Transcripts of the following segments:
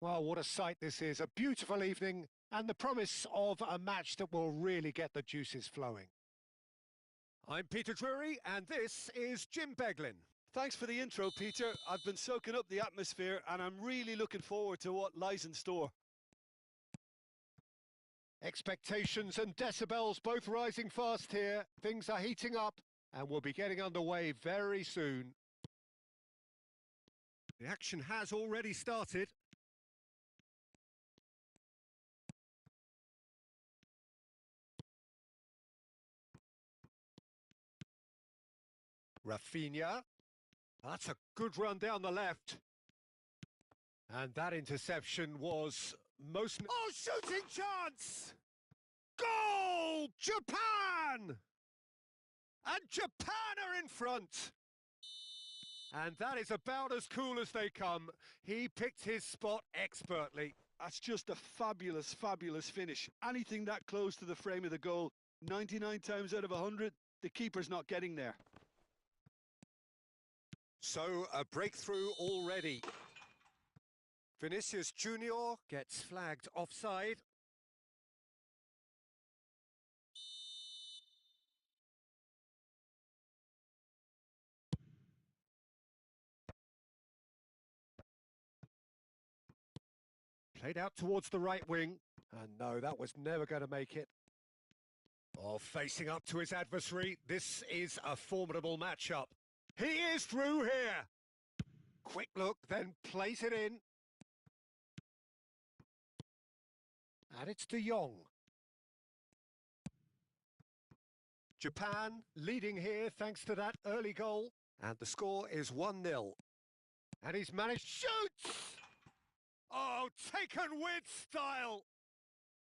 Well, what a sight this is. A beautiful evening and the promise of a match that will really get the juices flowing. I'm Peter Drury and this is Jim Beglin. Thanks for the intro, Peter. I've been soaking up the atmosphere and I'm really looking forward to what lies in store. Expectations and decibels both rising fast here. Things are heating up and we'll be getting underway very soon. The action has already started. Rafinha. That's a good run down the left. And that interception was most... Oh, shooting chance! Goal! Japan! And Japan are in front. And that is about as cool as they come. He picked his spot expertly. That's just a fabulous, fabulous finish. Anything that close to the frame of the goal, 99 times out of 100, the keeper's not getting there. So, a breakthrough already. Vinicius Junior gets flagged offside. Played out towards the right wing. And no, that was never going to make it. Oh, facing up to his adversary. This is a formidable matchup. He is through here. Quick look, then plays it in. And it's De Jong. Japan leading here thanks to that early goal. And the score is 1-0. And he's managed... Shoots! Oh, taken with style.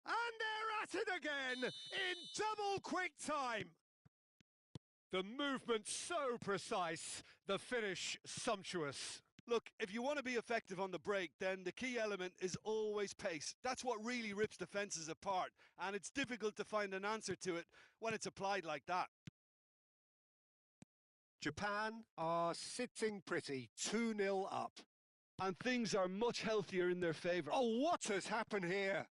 And they're at it again in double quick time. The movement so precise, the finish sumptuous. Look, if you want to be effective on the break, then the key element is always pace. That's what really rips defences apart, and it's difficult to find an answer to it when it's applied like that. Japan are sitting pretty, 2-0 up. And things are much healthier in their favour. Oh, what has happened here?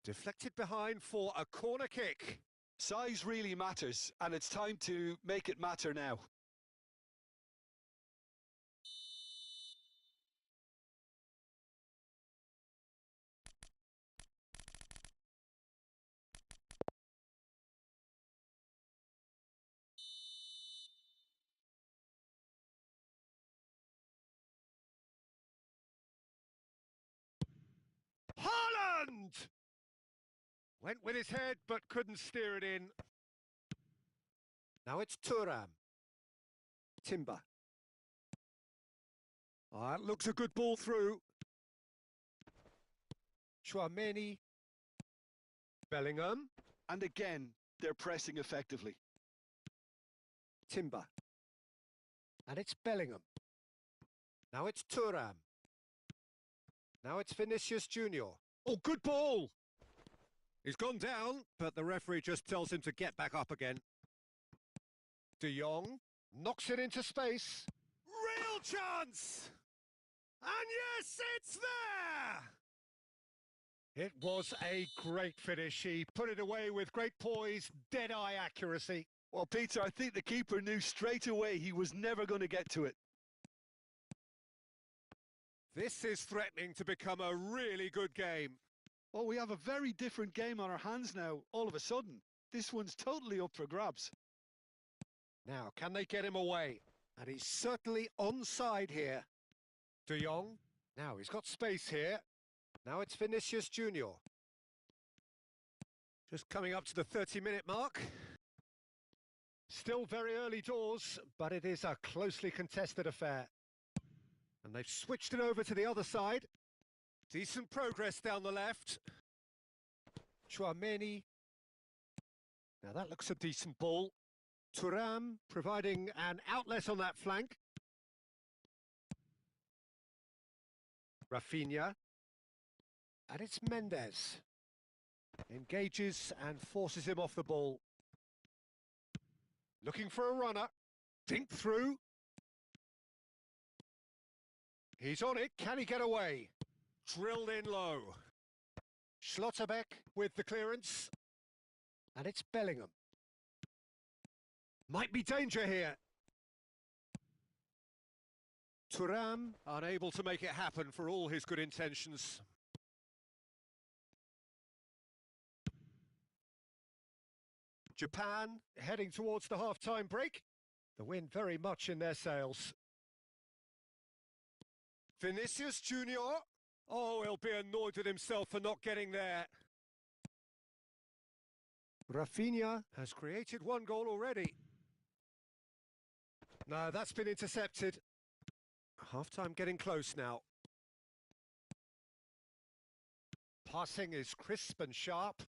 Deflected behind for a corner kick. Size really matters, and it's time to make it matter now. Holland! Went with his head, but couldn't steer it in. Now it's Thuram. Timber. Oh, that looks a good ball through. Chouameni. Bellingham. And again, they're pressing effectively. Timber. And it's Bellingham. Now it's Thuram. Now it's Vinicius Junior. Oh, good ball! He's gone down, but the referee just tells him to get back up again. De Jong knocks it into space. Real chance! And yes, it's there! It was a great finish. He put it away with great poise, dead-eye accuracy. Well, Peter, I think the keeper knew straight away he was never going to get to it. This is threatening to become a really good game. Well, we have a very different game on our hands now, all of a sudden. This one's totally up for grabs. Now, can they get him away? And he's certainly onside here. De Jong. Now, he's got space here. Now it's Vinicius Junior. Just coming up to the 30-minute mark. Still very early doors, but it is a closely contested affair. And they've switched it over to the other side. Decent progress down the left. Chouameni. Now that looks a decent ball. Thuram providing an outlet on that flank. Rafinha. And it's Mendes. Engages and forces him off the ball. Looking for a runner. Dink through. He's on it. Can he get away? Drilled in low. Schlotterbeck with the clearance. And it's Bellingham. Might be danger here. Thuram unable to make it happen for all his good intentions. Japan heading towards the half-time break. The wind very much in their sails. Vinicius Junior. Oh, he'll be annoyed with himself for not getting there. Rafinha has created one goal already. No, that's been intercepted. Half-time getting close now. Passing is crisp and sharp.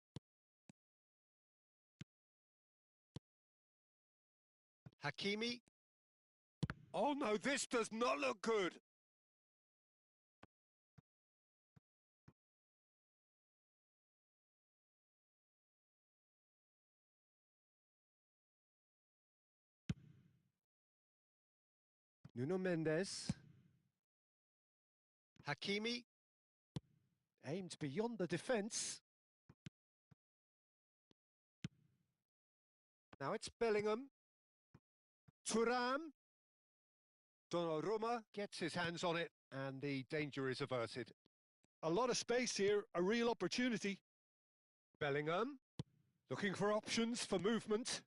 Hakimi. Oh no, this does not look good. Nuno Mendes. Hakimi. Aimed beyond the defence. Now it's Bellingham. Thuram. Donnarumma gets his hands on it and the danger is averted. A lot of space here, a real opportunity. Bellingham. Looking for options for movement.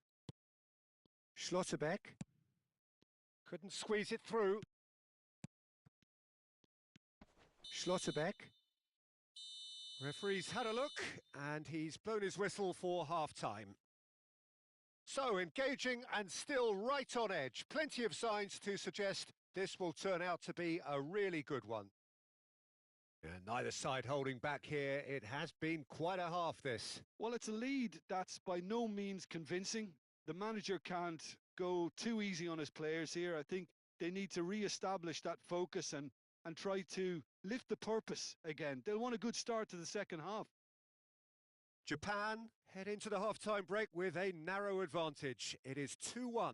Schlotterbeck. Couldn't squeeze it through. Schlotterbeck. Referee's had a look and he's blown his whistle for half-time. So engaging and still right on edge. Plenty of signs to suggest this will turn out to be a really good one. And neither side holding back here. It has been quite a half, this. Well, it's a lead that's by no means convincing. The manager can't go too easy on his players here. I think they need to re-establish that focus and try to lift the purpose again. They'll want a good start to the second half. Japan head into the half-time break with a narrow advantage. It is 2-1.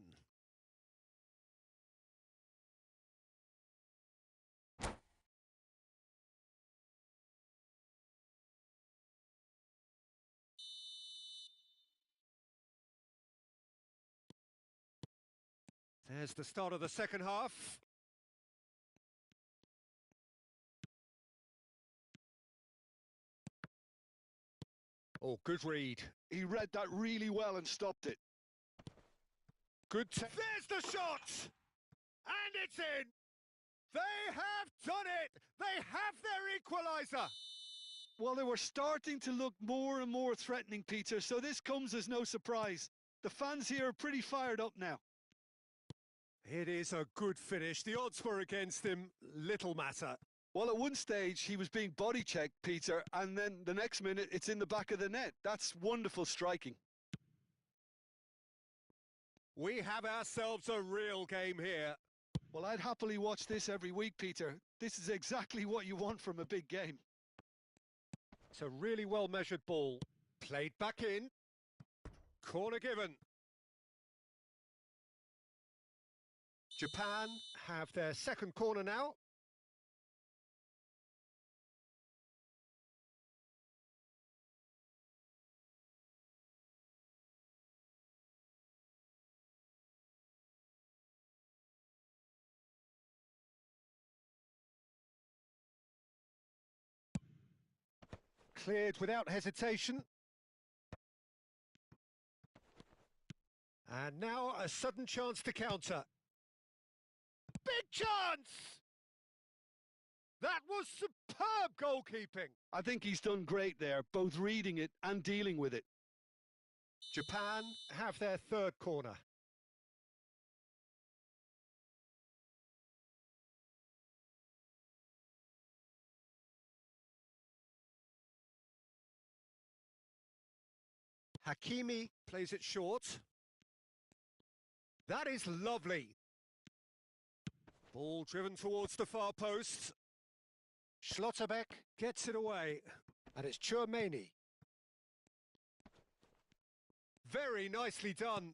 There's the start of the second half. Oh, good read. He read that really well and stopped it. Good. There's the shot! And it's in! They have done it! They have their equaliser! Well, they were starting to look more and more threatening, Peter, so this comes as no surprise. The fans here are pretty fired up now. It is a good finish. The odds were against him. Little matter. Well, at one stage, he was being body-checked, Peter, and then the next minute, it's in the back of the net. That's wonderful striking. We have ourselves a real game here. Well, I'd happily watch this every week, Peter. This is exactly what you want from a big game. It's a really well-measured ball. Played back in. Corner given. Japan have their second corner now. Cleared without hesitation. And now a sudden chance to counter. Big chance! That was superb goalkeeping. I think he's done great there, both reading it and dealing with it. Japan have their third corner. Hakimi plays it short. That is lovely. Ball driven towards the far post. Schlotterbeck gets it away. And it's Tchouaméni. Very nicely done.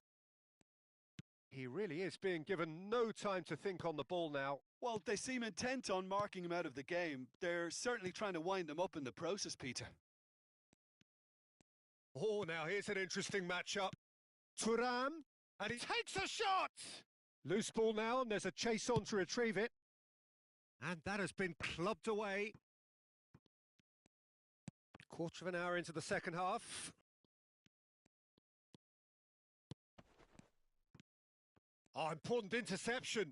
He really is being given no time to think on the ball now. Well, they seem intent on marking him out of the game. They're certainly trying to wind him up in the process, Peter. Oh, now here's an interesting matchup. Thuram, and he takes a shot! Loose ball now, and there's a chase on to retrieve it. And that has been clubbed away. Quarter of an hour into the second half. Oh, important interception.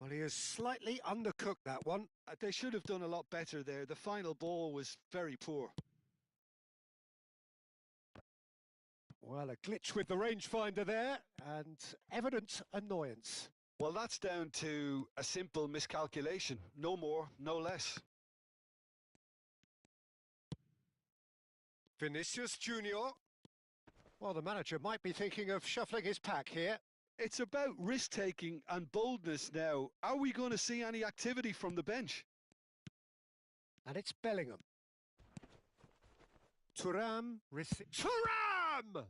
Well, he has slightly undercooked that one. They should have done a lot better there. The final ball was very poor. Well, a glitch with the rangefinder there, and evident annoyance. Well, that's down to a simple miscalculation. No more, no less. Vinicius Junior. Well, the manager might be thinking of shuffling his pack here. It's about risk-taking and boldness now. Are we going to see any activity from the bench? And it's Bellingham. Thuram. Thuram!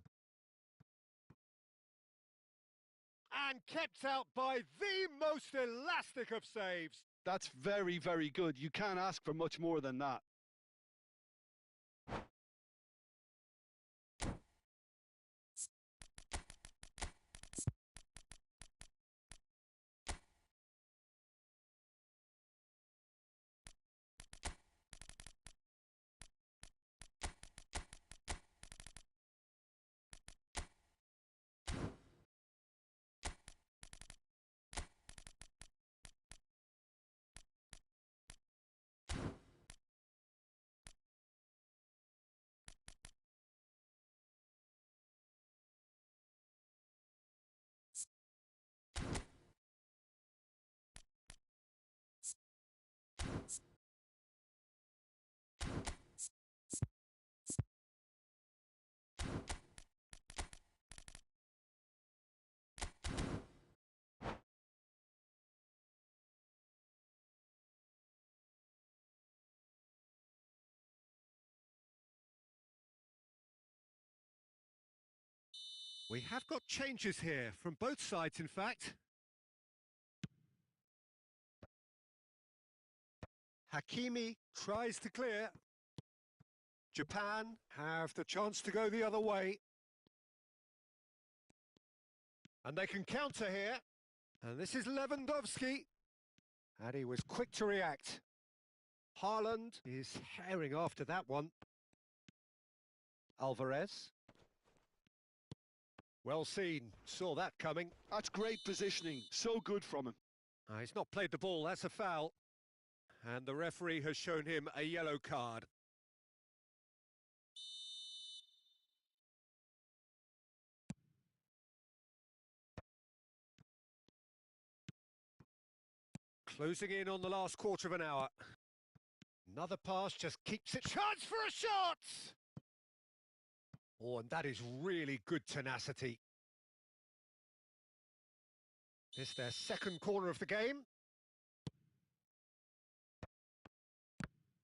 And kept out by the most elastic of saves. That's very, very good. You can't ask for much more than that. We have got changes here, from both sides in fact. Hakimi tries to clear. Japan have the chance to go the other way. And they can counter here. And this is Lewandowski. And he was quick to react. Haaland is herring after that one. Alvarez. Well seen, saw that coming. That's great positioning, so good from him. He's not played the ball, that's a foul. And the referee has shown him a yellow card. Closing in on the last quarter of an hour. Another pass just keeps it. Chance for a shot! Oh, and that is really good tenacity. It's their second corner of the game.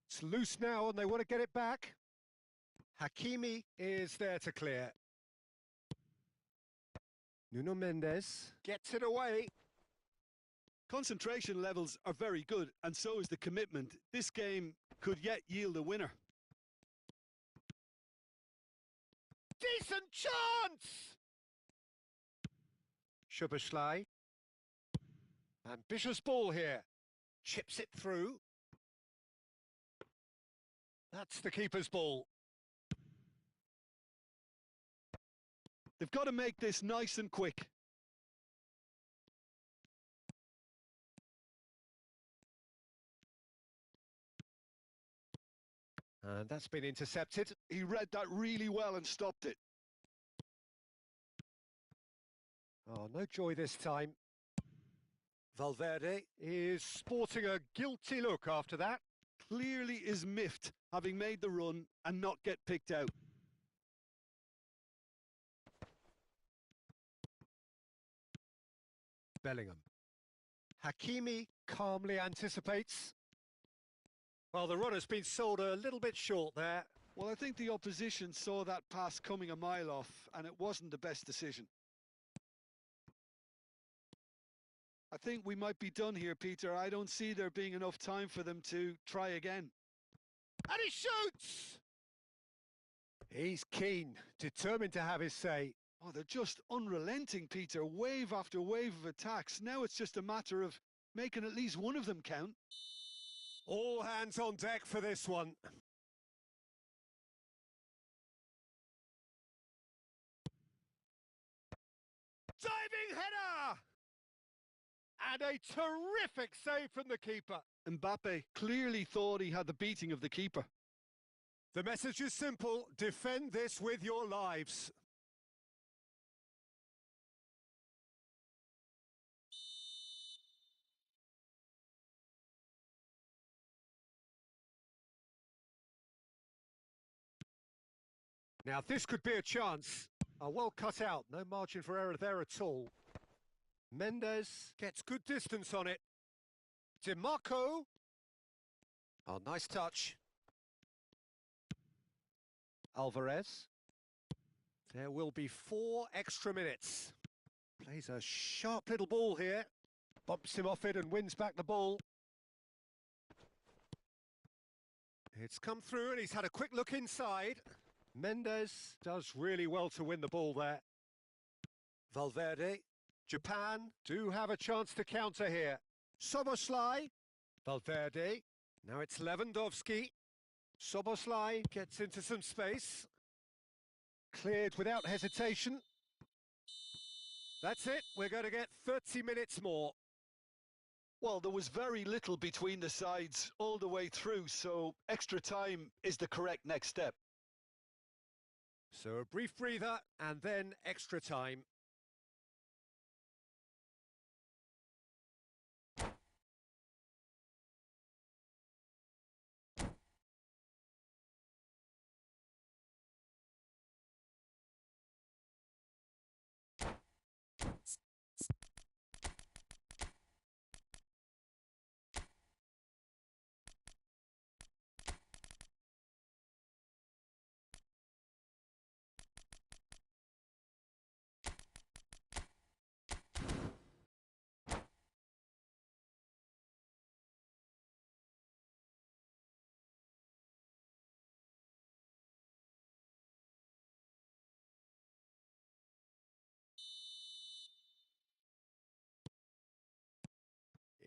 It's loose now and they want to get it back. Hakimi is there to clear. Nuno Mendes gets it away. Concentration levels are very good, and so is the commitment. This game could yet yield a winner. Decent chance! Szoboszlai. Ambitious ball here. Chips it through. That's the keeper's ball. They've got to make this nice and quick. And that's been intercepted. He read that really well and stopped it. Oh, no joy this time. Valverde is sporting a guilty look after that. Clearly is miffed, having made the run and not get picked out. Bellingham. Hakimi calmly anticipates. Well, the run has been sold a little bit short there. Well, I think the opposition saw that pass coming a mile off, and it wasn't the best decision. I think we might be done here, Peter. I don't see there being enough time for them to try again. And he shoots! He's keen, determined to have his say. Oh, they're just unrelenting, Peter. Wave after wave of attacks. Now it's just a matter of making at least one of them count. All hands on deck for this one. Diving header! And a terrific save from the keeper. Mbappe clearly thought he had the beating of the keeper. The message is simple: defend this with your lives. Now this could be a chance. Well cut out, no margin for error there at all. Mendes gets good distance on it. DiMarco. Oh, nice touch. Alvarez. There will be 4 extra minutes. Plays a sharp little ball here. Bumps him off it and wins back the ball. It's come through and he's had a quick look inside. Mendes does really well to win the ball there. Valverde. Japan do have a chance to counter here. Soboslai. Valverde. Now it's Lewandowski. Soboslai gets into some space. Cleared without hesitation. That's it. We're going to get 30 minutes more. Well, there was very little between the sides all the way through, so extra time is the correct next step. So a brief breather and then extra time.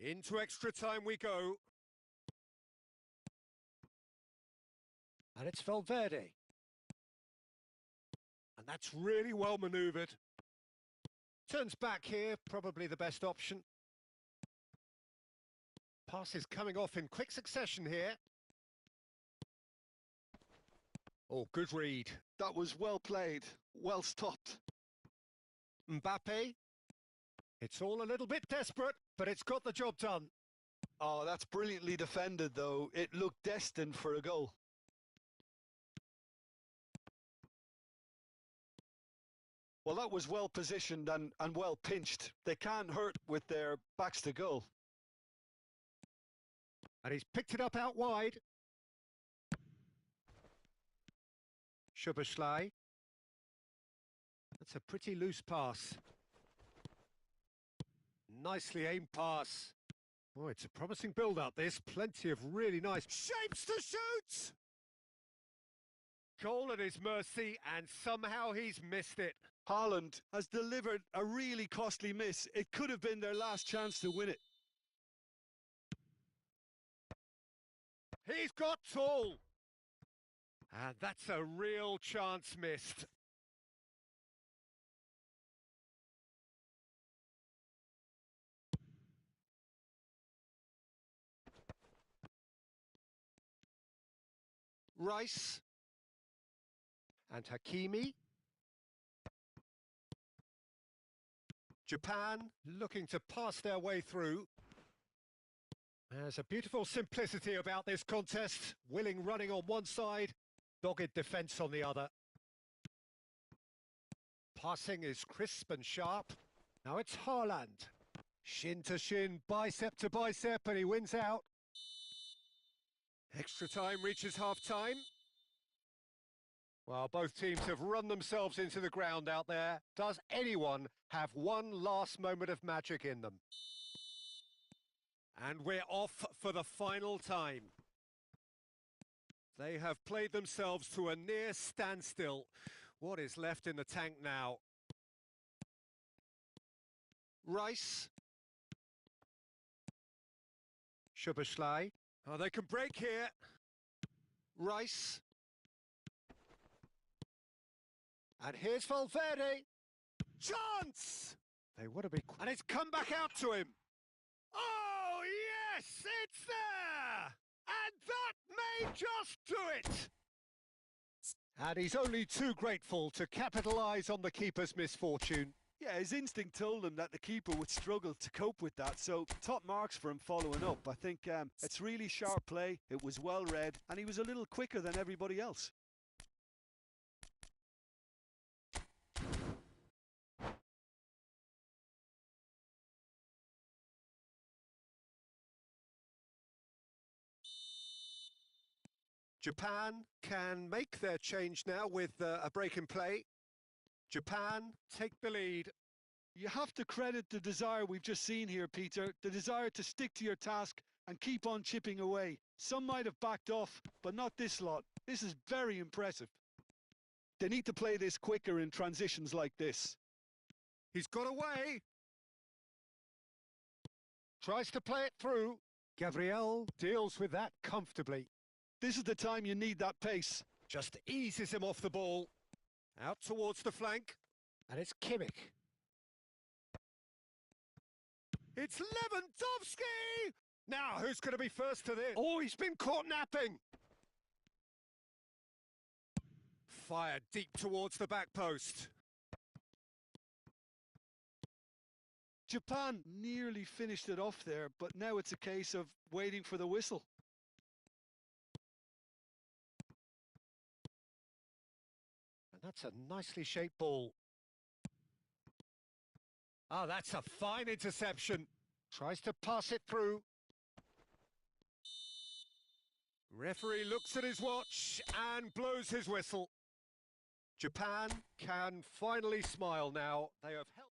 Into extra time we go. And it's Valverde. And that's really well manoeuvred. Turns back here, probably the best option. Pass is coming off in quick succession here. Oh, good read. That was well played, well stopped. Mbappe. It's all a little bit desperate, but it's got the job done. Oh, that's brilliantly defended, though. It looked destined for a goal. Well, that was well positioned and well pinched. They can't hurt with their backs to goal. And he's picked it up out wide. Szoboszlai. That's a pretty loose pass. Nicely aimed pass. Oh, it's a promising build-up, this. Plenty of really nice shapes to shoot! Goal at his mercy, and somehow he's missed it. Haaland has delivered a really costly miss. It could have been their last chance to win it. He's got tall. And that's a real chance missed. Rice. And Hakimi. Japan looking to pass their way through. There's a beautiful simplicity about this contest. Willing running on one side, dogged defence on the other. Passing is crisp and sharp. Now it's Haaland. Shin to shin, bicep to bicep, and he wins out. Extra time reaches half-time. Well, both teams have run themselves into the ground out there. Does anyone have one last moment of magic in them? And we're off for the final time. They have played themselves to a near standstill. What is left in the tank now? Rice. Shubaslai. Oh, they can break here. Rice. And here's Valverde. Chance! They would have been... And it's come back out to him. Oh, yes! It's there! And that may just do it! And he's only too grateful to capitalise on the keeper's misfortune. Yeah, his instinct told him that the keeper would struggle to cope with that, so top marks for him following up. I think it's really sharp play, it was well read, and he was a little quicker than everybody else. Japan can make their change now with a break in play. Japan take the lead. You have to credit the desire we've just seen here, Peter, the desire to stick to your task and keep on chipping away. Some might have backed off, but not this lot. This is very impressive. They need to play this quicker in transitions like this. He's got away. Tries to play it through. Gabriel deals with that comfortably. This is the time you need that pace. Just eases him off the ball. Out towards the flank. And it's Kimmich. It's Lewandowski! Now, who's going to be first to this? Oh, he's been caught napping. Fired deep towards the back post. Japan nearly finished it off there, but now it's a case of waiting for the whistle. And that's a nicely shaped ball. Oh, that's a fine interception. Tries to pass it through. Referee looks at his watch and blows his whistle. Japan can finally smile now. They have held...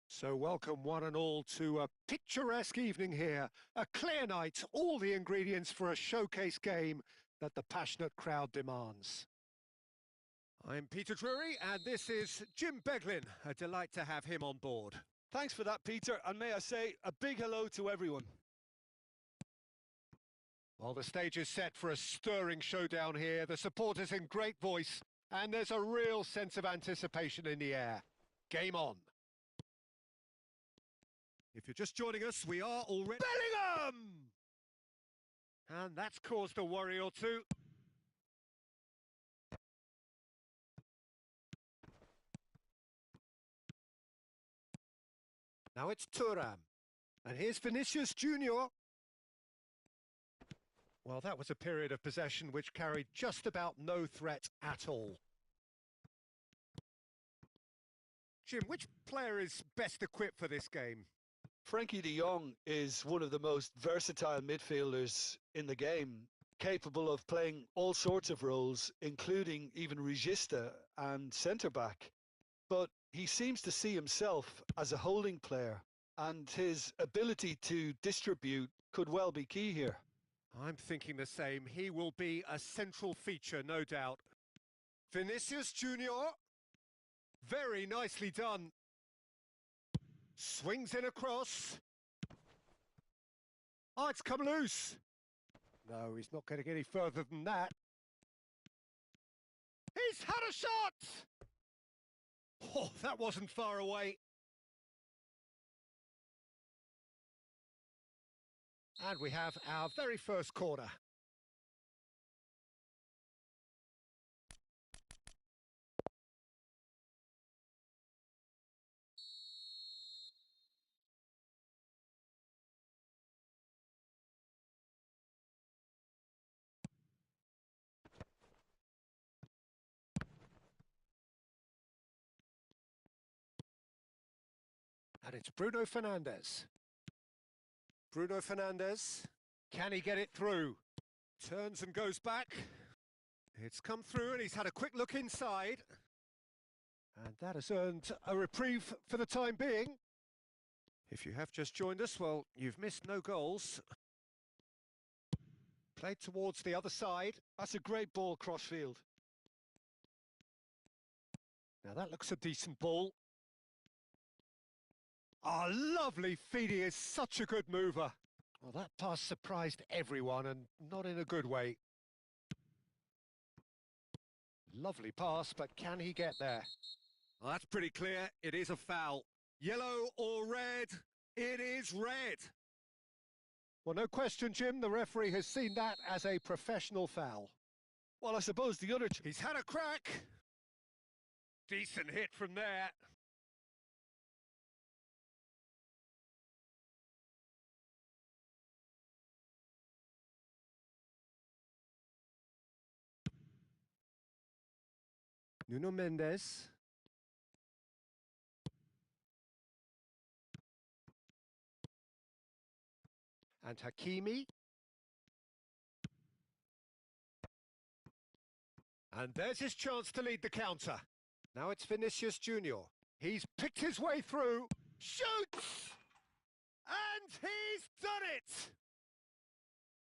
So welcome one and all to a picturesque evening here. A clear night, all the ingredients for a showcase game that the passionate crowd demands. I'm Peter Drury and this is Jim Beglin. A delight to have him on board. Thanks for that, Peter, and may I say a big hello to everyone. Well, the stage is set for a stirring showdown here. The supporters in great voice and there's a real sense of anticipation in the air. Game on. If you're just joining us, we are already... Bellingham! And that's caused a worry or two. Now it's Thuram. And here's Vinicius Junior. Well, that was a period of possession which carried just about no threat at all. Jim, which player is best equipped for this game? Frankie de Jong is one of the most versatile midfielders in the game, capable of playing all sorts of roles, including even regista and centre-back. But he seems to see himself as a holding player, and his ability to distribute could well be key here. I'm thinking the same. He will be a central feature, no doubt. Vinicius Junior. Very nicely done. Swings in across. Oh, it's come loose. No, he's not getting any further than that. He's had a shot! Oh, that wasn't far away. And we have our very first corner. And it's Bruno Fernandes. Bruno Fernandes. Can he get it through? Turns and goes back. It's come through and he's had a quick look inside. And that has earned a reprieve for the time being. If you have just joined us, well, you've missed no goals. Played towards the other side. That's a great ball cross-field. Now that looks a decent ball. Oh, lovely feed. He is such a good mover. Well, that pass surprised everyone, and not in a good way. Lovely pass, but can he get there? Well, that's pretty clear. It is a foul. Yellow or red? It is red. Well, no question, Jim. The referee has seen that as a professional foul. Well, I suppose the other... He's had a crack. Decent hit from there. Nuno Mendes. And Hakimi. And there's his chance to lead the counter. Now it's Vinicius Junior. He's picked his way through. Shoots! And he's done it!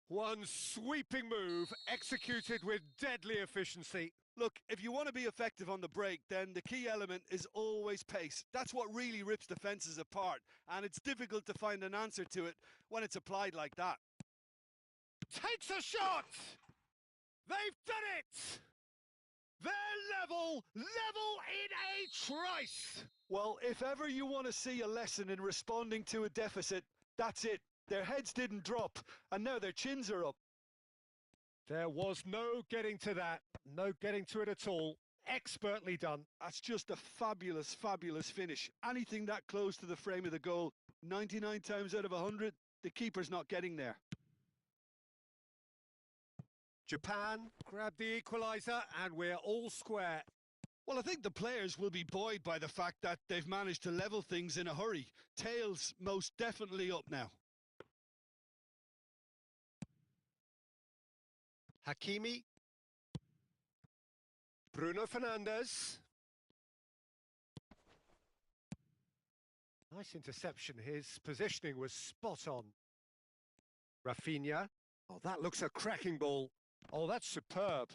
One sweeping move, executed with deadly efficiency. Look, if you want to be effective on the break, then the key element is always pace. That's what really rips defences apart, and it's difficult to find an answer to it when it's applied like that. Takes a shot! They've done it! They're level in a trice! Well, if ever you want to see a lesson in responding to a deficit, that's it. Their heads didn't drop, and now their chins are up. There was no getting to that, no getting to it at all. Expertly done. That's just a fabulous, fabulous finish. Anything that close to the frame of the goal, 99 times out of 100, the keeper's not getting there. Japan grabbed the equaliser, and we're all square. Well, I think the players will be buoyed by the fact that they've managed to level things in a hurry. Tails most definitely up now. Hakimi. Bruno Fernandes. Nice interception. His positioning was spot on. Rafinha. Oh, that looks a cracking ball. Oh, that's superb.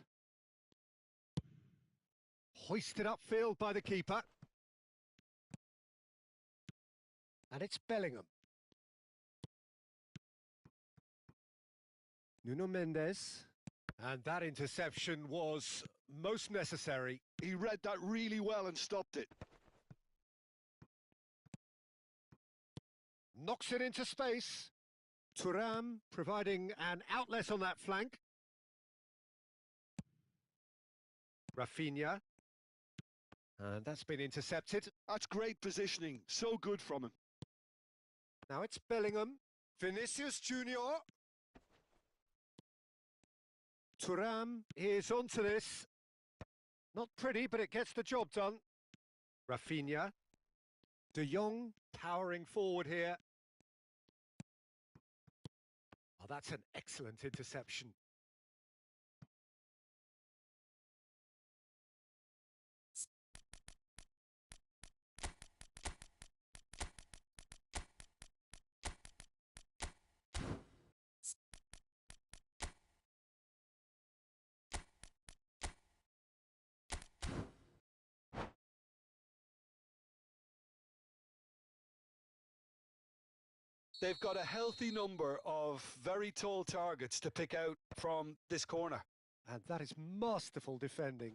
Hoisted upfield by the keeper. And it's Bellingham. Nuno Mendes. And that interception was most necessary. He read that really well and stopped it. Knocks it into space. Thuram providing an outlet on that flank. Rafinha. And that's been intercepted. That's great positioning. So good from him. Now it's Bellingham. Vinicius Junior. Thuram is onto this. Not pretty, but it gets the job done. Rafinha. De Jong powering forward here. Oh, that's an excellent interception. They've got a healthy number of very tall targets to pick out from this corner. And that is masterful defending.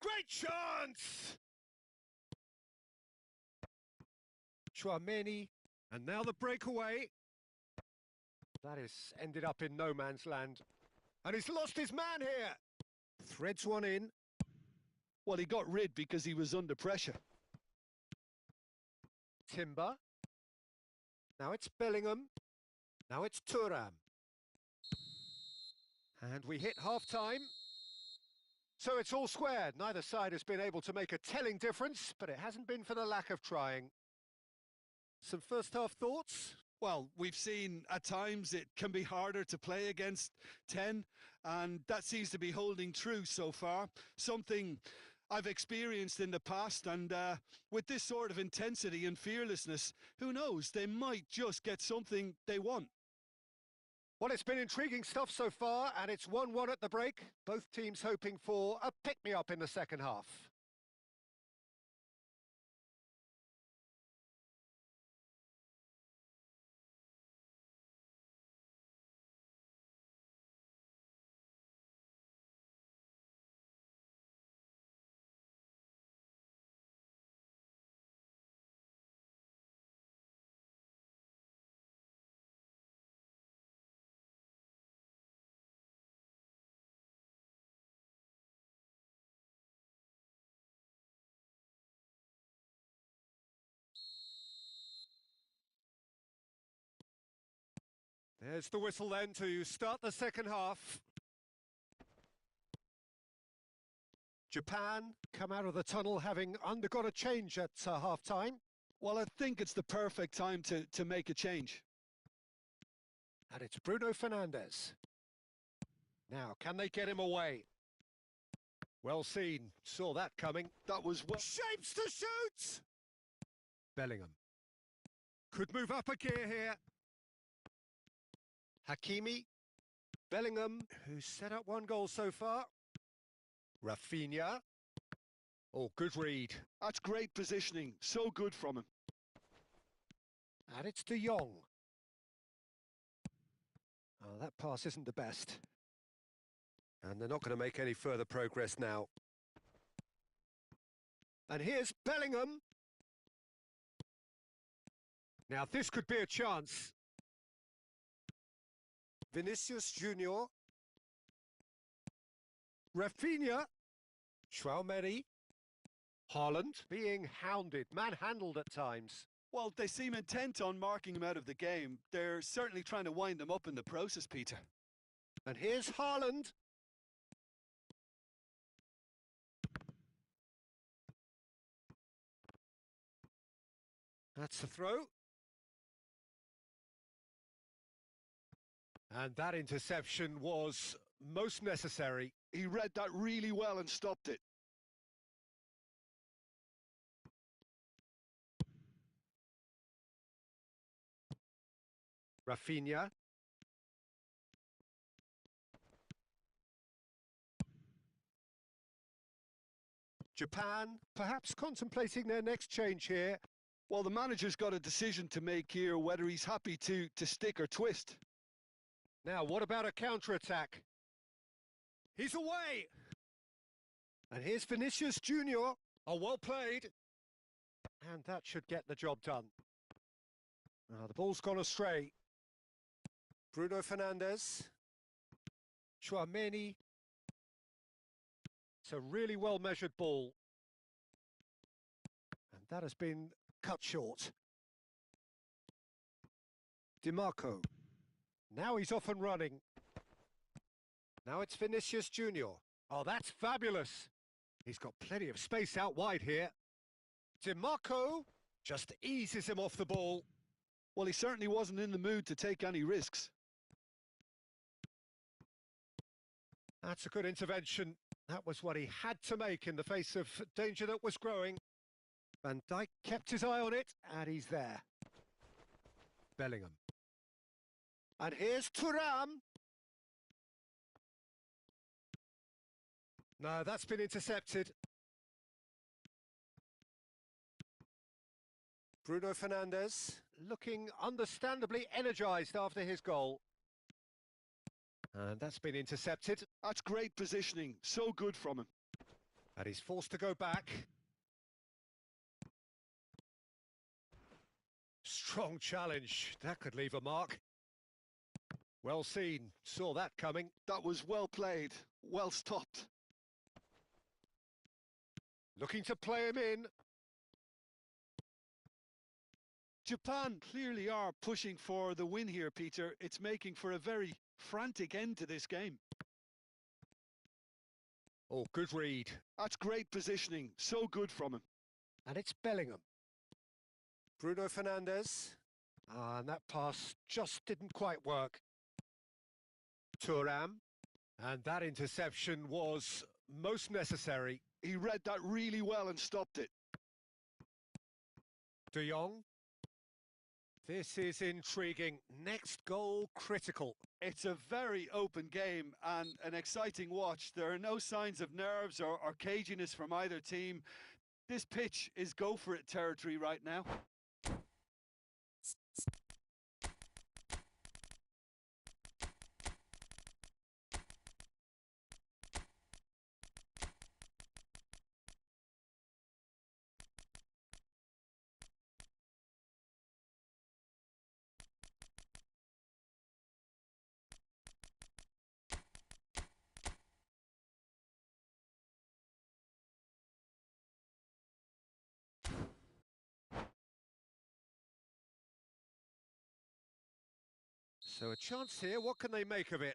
Great chance! Chouameni, and now the breakaway. That is ended up in no man's land. And he's lost his man here. Threads one in. Well, he got rid because he was under pressure. Timber. Now it's Bellingham. Now it's Thuram. And we hit half-time. So it's all squared. Neither side has been able to make a telling difference, but it hasn't been for the lack of trying. Some first-half thoughts? Well, we've seen at times it can be harder to play against 10, and that seems to be holding true so far. Something I've experienced in the past, and with this sort of intensity and fearlessness, who knows, they might just get something they want. Well, it's been intriguing stuff so far, and it's 1-1 at the break. Both teams hoping for a pick-me-up in the second half. There's the whistle then to start the second half. Japan come out of the tunnel having undergone a change at half-time. Well, I think it's the perfect time to make a change. And it's Bruno Fernandes. Now, can they get him away? Well seen. Saw that coming. That was what... Shapes to shoot! Bellingham. Could move up a gear here. Hakimi. Bellingham, who's set up one goal so far. Rafinha. Oh, good read. That's great positioning. So good from him. And it's De Jong. Oh, that pass isn't the best. And they're not going to make any further progress now. And here's Bellingham. Now this could be a chance. Vinicius Junior. Rafinha. Chouameni. Haaland being hounded, manhandled at times. Well, they seem intent on marking him out of the game. They're certainly trying to wind him up in the process, Peter. And here's Haaland. That's the throw. And that interception was most necessary. He read that really well and stopped it. Rafinha. Japan perhaps contemplating their next change here. Well, the manager's got a decision to make here, whether he's happy to stick or twist. Now, what about a counter-attack? He's away! And here's Vinicius Junior. Oh, well played. And that should get the job done. Now, the ball's gone astray. Bruno Fernandes. Chouameni. It's a really well-measured ball. And that has been cut short. DiMarco. Now he's off and running. Now it's Vinicius Junior. Oh, that's fabulous. He's got plenty of space out wide here. DiMarco just eases him off the ball. Well, he certainly wasn't in the mood to take any risks. That's a good intervention. That was what he had to make in the face of danger that was growing. Van Dijk kept his eye on it, and he's there. Bellingham. And here's Thuram. No, that's been intercepted. Bruno Fernandes looking understandably energised after his goal. And that's been intercepted. That's great positioning. So good from him. And he's forced to go back. Strong challenge. That could leave a mark. Well seen. Saw that coming. That was well played. Well stopped. Looking to play him in. Japan clearly are pushing for the win here, Peter. It's making for a very frantic end to this game. Oh, good read. That's great positioning. So good from him. And it's Bellingham. Bruno Fernandes. And that pass just didn't quite work. Thuram. And that interception was most necessary. He read that really well and stopped it. De Jong. This is intriguing. Next goal critical. It's a very open game and an exciting watch. There are no signs of nerves or caginess from either team. This pitch is go-for-it territory right now. So a chance here, what can they make of it?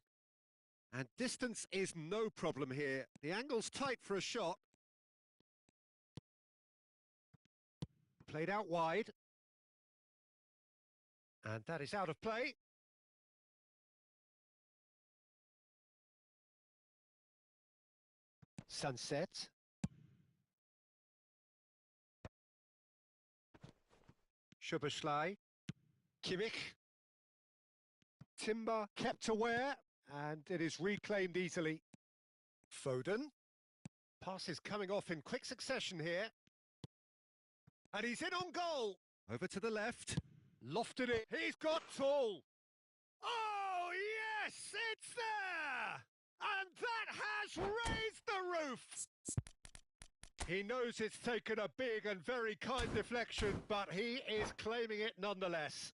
And distance is no problem here. The angle's tight for a shot. Played out wide. And that is out of play. Sunset. Szoboszlai. Kimmich. Timber kept aware, and it is reclaimed easily. Foden. Pass is coming off in quick succession here. And he's in on goal. Over to the left. Lofted it. He's got tall. Oh, yes, it's there! And that has raised the roof! He knows it's taken a big and very kind deflection, but he is claiming it nonetheless.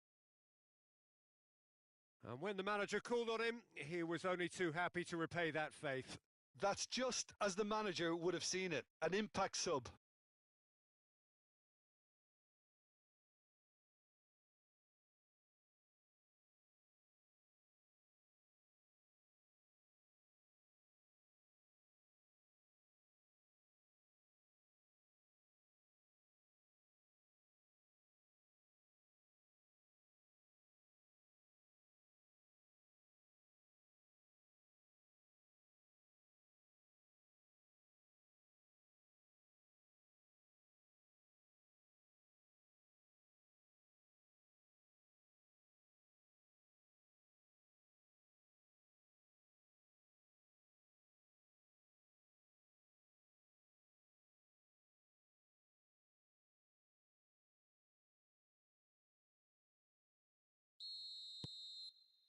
And when the manager called on him, he was only too happy to repay that faith. That's just as the manager would have seen it, an impact sub.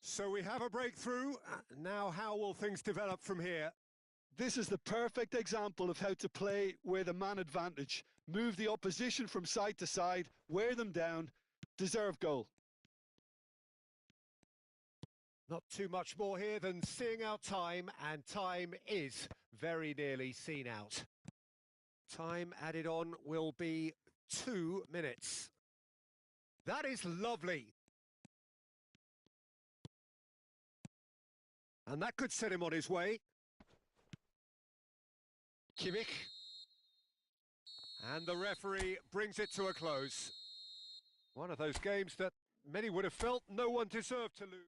So we have a breakthrough. Now how will things develop from here? This is the perfect example of how to play with a man advantage. Move the opposition from side to side, wear them down, deserve goal. Not too much more here than seeing out time, and time is very nearly seen out. Time added on will be 2 minutes. That is lovely. And that could set him on his way. Kimmich. And the referee brings it to a close. One of those games that many would have felt no one deserved to lose.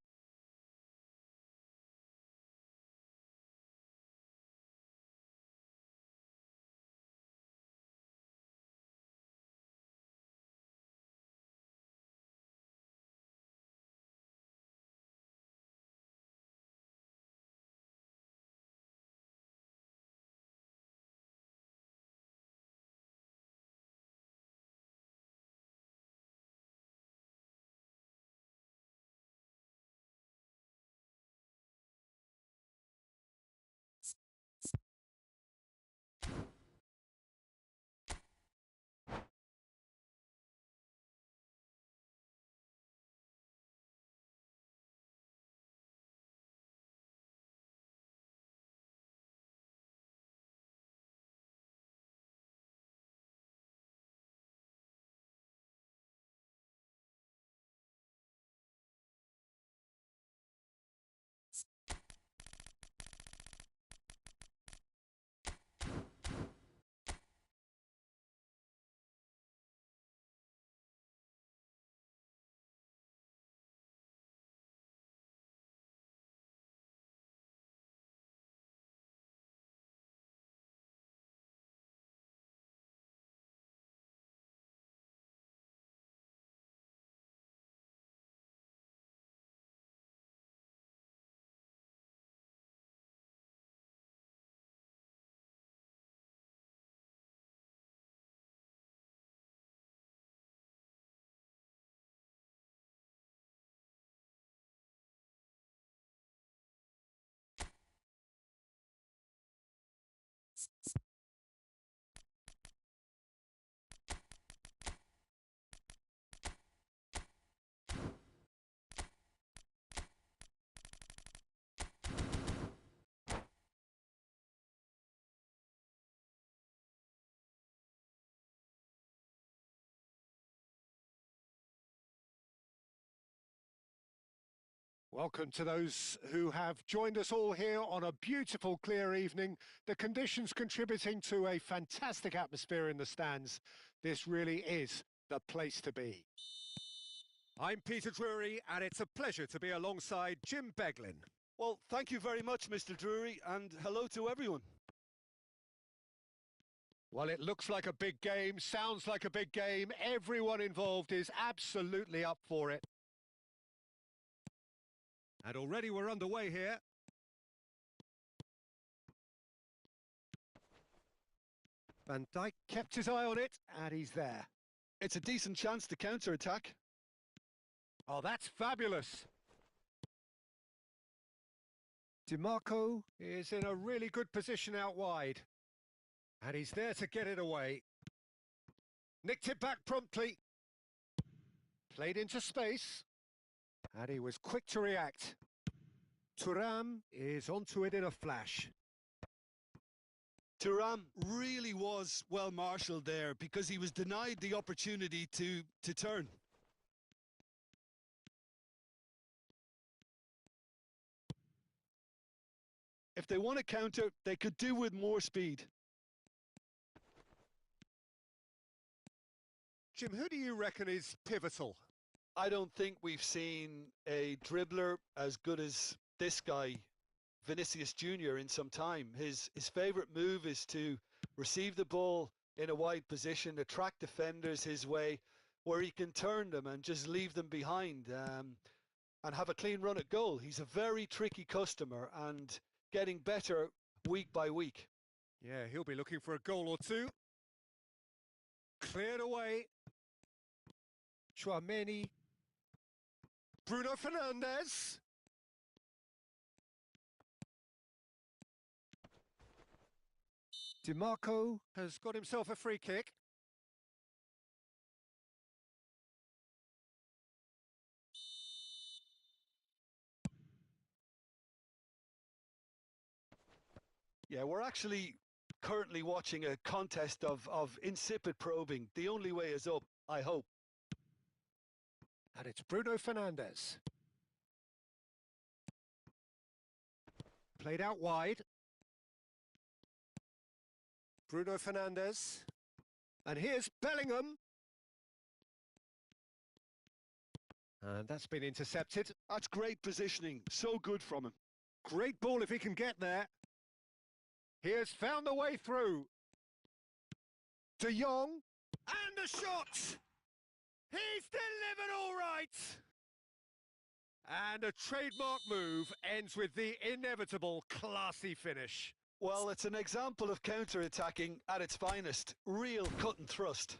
Welcome to those who have joined us all here on a beautiful, clear evening. The conditions contributing to a fantastic atmosphere in the stands. This really is the place to be. I'm Peter Drury, and it's a pleasure to be alongside Jim Beglin. Well, thank you very much, Mr. Drury, and hello to everyone. Well, it looks like a big game, sounds like a big game. Everyone involved is absolutely up for it. And already we're underway here. Van Dijk kept his eye on it, and he's there. It's a decent chance to counter-attack. Oh, that's fabulous. DiMarco is in a really good position out wide. And he's there to get it away. Nicked it back promptly. Played into space. And he was quick to react. Thuram is onto it in a flash. Thuram really was well marshalled there because he was denied the opportunity to turn. If they want to counter, they could do with more speed. Jim, who do you reckon is pivotal? I don't think we've seen a dribbler as good as this guy, Vinicius Jr., in some time. His favourite move is to receive the ball in a wide position, attract defenders his way, where he can turn them and just leave them behind and have a clean run at goal. He's a very tricky customer and getting better week by week. Yeah, he'll be looking for a goal or two. Cleared away. Chouameni. Bruno Fernandes. DiMarco has got himself a free kick. Yeah, we're actually currently watching a contest of insipid probing. The only way is up, I hope. And it's Bruno Fernandes. Played out wide. Bruno Fernandes. And here's Bellingham. And that's been intercepted. That's great positioning. So good from him. Great ball if he can get there. He has found the way through. De Jong. And the shot! He's delivered all right! And a trademark move ends with the inevitable classy finish. Well, it's an example of counter-attacking at its finest. Real cut and thrust.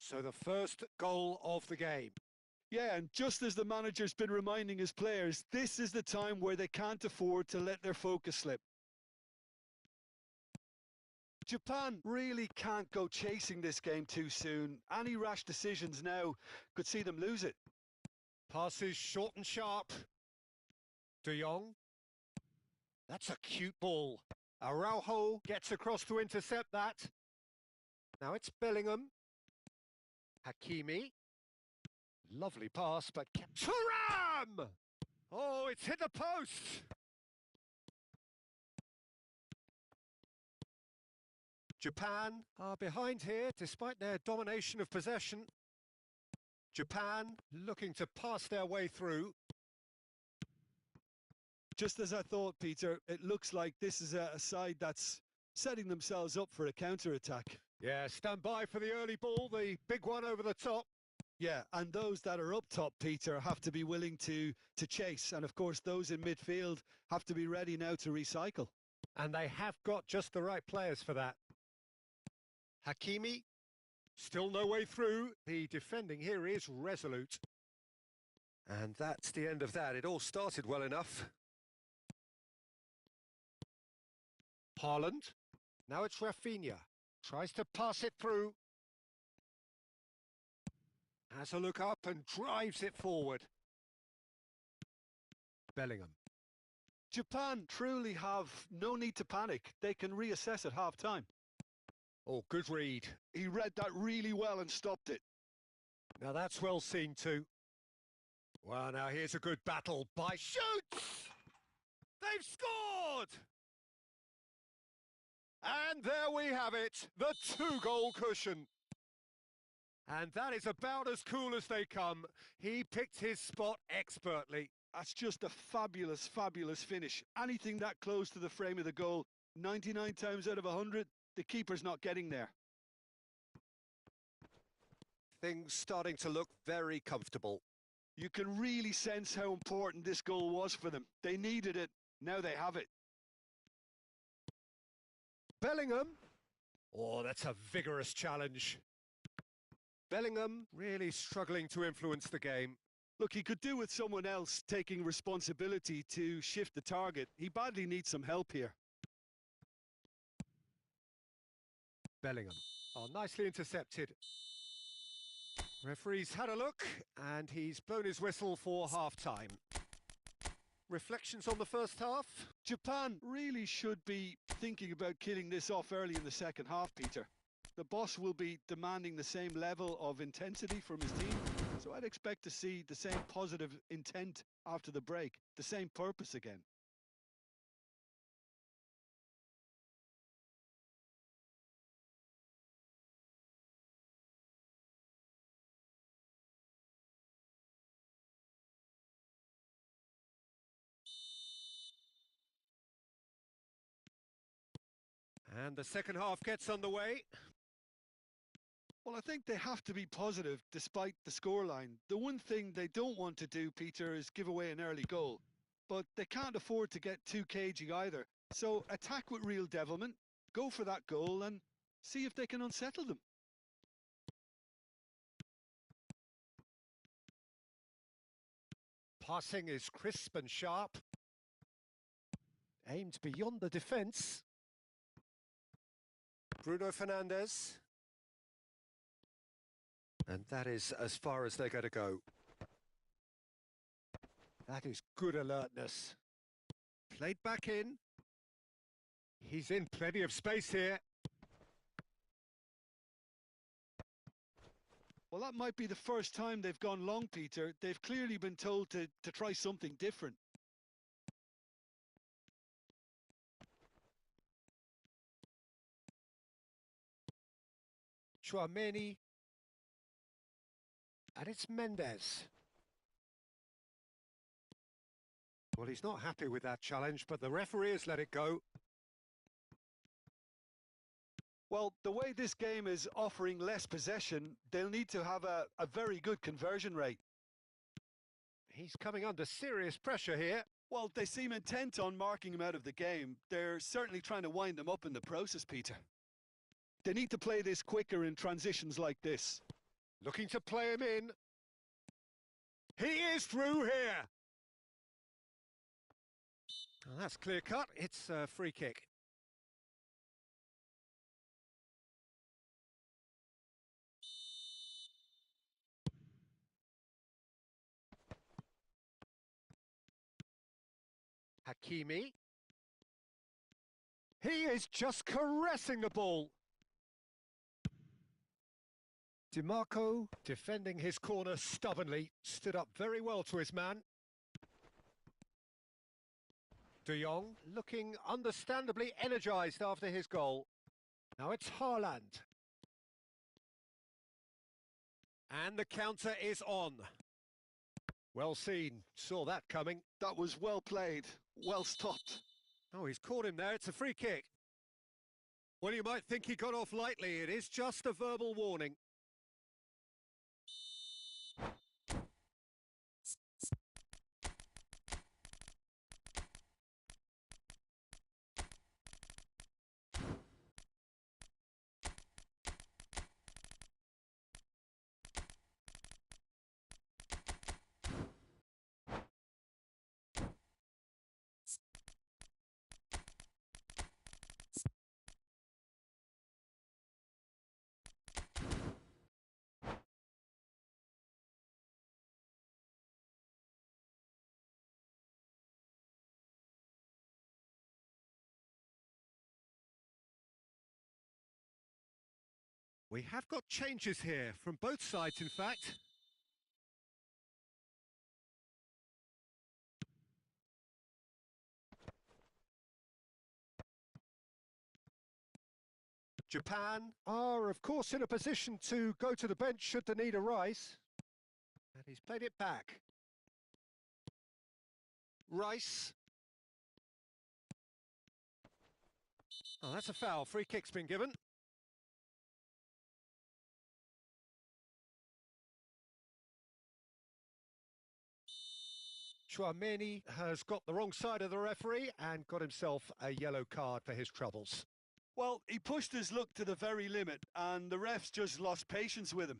So the first goal of the game. Yeah, and just as the manager's been reminding his players, this is the time where they can't afford to let their focus slip. Japan really can't go chasing this game too soon. Any rash decisions now could see them lose it. Passes short and sharp. De Jong. That's a cute ball. Araujo gets across to intercept that. Now it's Bellingham. Hakimi. Lovely pass, but Thuram! Oh, it's hit the post! Japan are behind here, despite their domination of possession. Japan looking to pass their way through. Just as I thought, Peter, it looks like this is a side that's setting themselves up for a counter-attack. Yeah, stand by for the early ball, the big one over the top. Yeah, and those that are up top, Peter, have to be willing to chase. And of course, those in midfield have to be ready now to recycle. And they have got just the right players for that. Hakimi, still no way through. The defending here is resolute. And that's the end of that. It all started well enough. Haaland. Now it's Rafinha. Tries to pass it through. Has a look up and drives it forward. Bellingham. Japan truly have no need to panic. They can reassess at half-time. Oh, good read. He read that really well and stopped it. Now that's well seen too. Well, now here's a good battle by shoots! They've scored! And there we have it, the 2-goal cushion. And that is about as cool as they come. He picked his spot expertly. That's just a fabulous, fabulous finish. Anything that close to the frame of the goal, 99 times out of 100, the keeper's not getting there. Things starting to look very comfortable. You can really sense how important this goal was for them. They needed it, now they have it. Bellingham. Oh, that's a vigorous challenge. Bellingham really struggling to influence the game. Look, he could do with someone else taking responsibility to shift the target. He badly needs some help here. Bellingham. Oh, nicely intercepted. Referee's had a look, and he's blown his whistle for half-time. Reflections on the first half? Japan really should be thinking about killing this off early in the second half, Peter. The boss will be demanding the same level of intensity from his team, so I'd expect to see the same positive intent after the break, the same purpose again. And the second half gets underway. Well, I think they have to be positive despite the scoreline. The one thing they don't want to do, Peter, is give away an early goal. But they can't afford to get too cagey either. So attack with real devilment, go for that goal and see if they can unsettle them. Passing is crisp and sharp. Aimed beyond the defence. Bruno Fernandes. And that is as far as they're going to go. That is good alertness. Played back in. He's in plenty of space here. Well, that might be the first time they've gone long, Peter. They've clearly been told to try something different. Chouameni. And it's Mendes. Well, he's not happy with that challenge, but the referee has let it go. Well, the way this game is offering less possession, they'll need to have a very good conversion rate. He's coming under serious pressure here. Well, they seem intent on marking him out of the game. They're certainly trying to wind him up in the process, Peter. They need to play this quicker in transitions like this. Looking to play him in. He is through here. Well, that's clear cut. It's a free kick. Hakimi. He is just caressing the ball. DiMarco, defending his corner stubbornly, stood up very well to his man. De Jong, looking understandably energised after his goal. Now it's Haaland. And the counter is on. Well seen, saw that coming. That was well played, well stopped. Oh, he's caught him there, it's a free kick. Well, you might think he got off lightly, it is just a verbal warning. We have got changes here, from both sides in fact. Japan are of course in a position to go to the bench should the need arise. And he's played it back. Rice. Oh, that's a foul. Free kick's been given. Chouameni has got the wrong side of the referee and got himself a yellow card for his troubles. Well, he pushed his luck to the very limit and the refs just lost patience with him.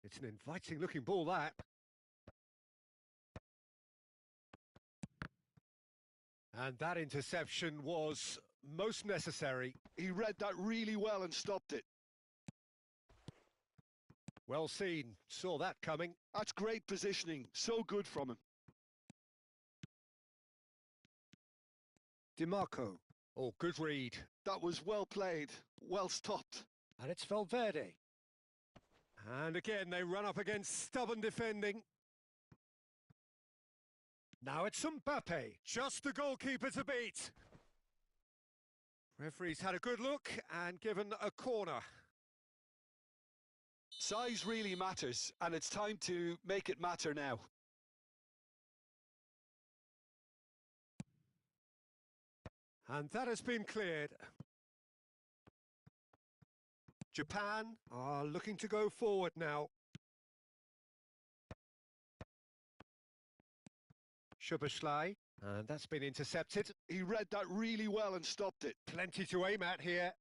It's an inviting looking ball, that. And that interception was most necessary. He read that really well and stopped it. Well seen, saw that coming. That's great positioning, so good from him. DiMarco. Oh, good read. That was well played, well stopped. And it's Valverde. And again, they run up against stubborn defending. Now it's Mbappe, just the goalkeeper to beat. Referee's had a good look and given a corner. Size really matters, and it's time to make it matter now. And that has been cleared. Japan are looking to go forward now. Shubaslai, and that's been intercepted. He read that really well and stopped it. Plenty to aim at here.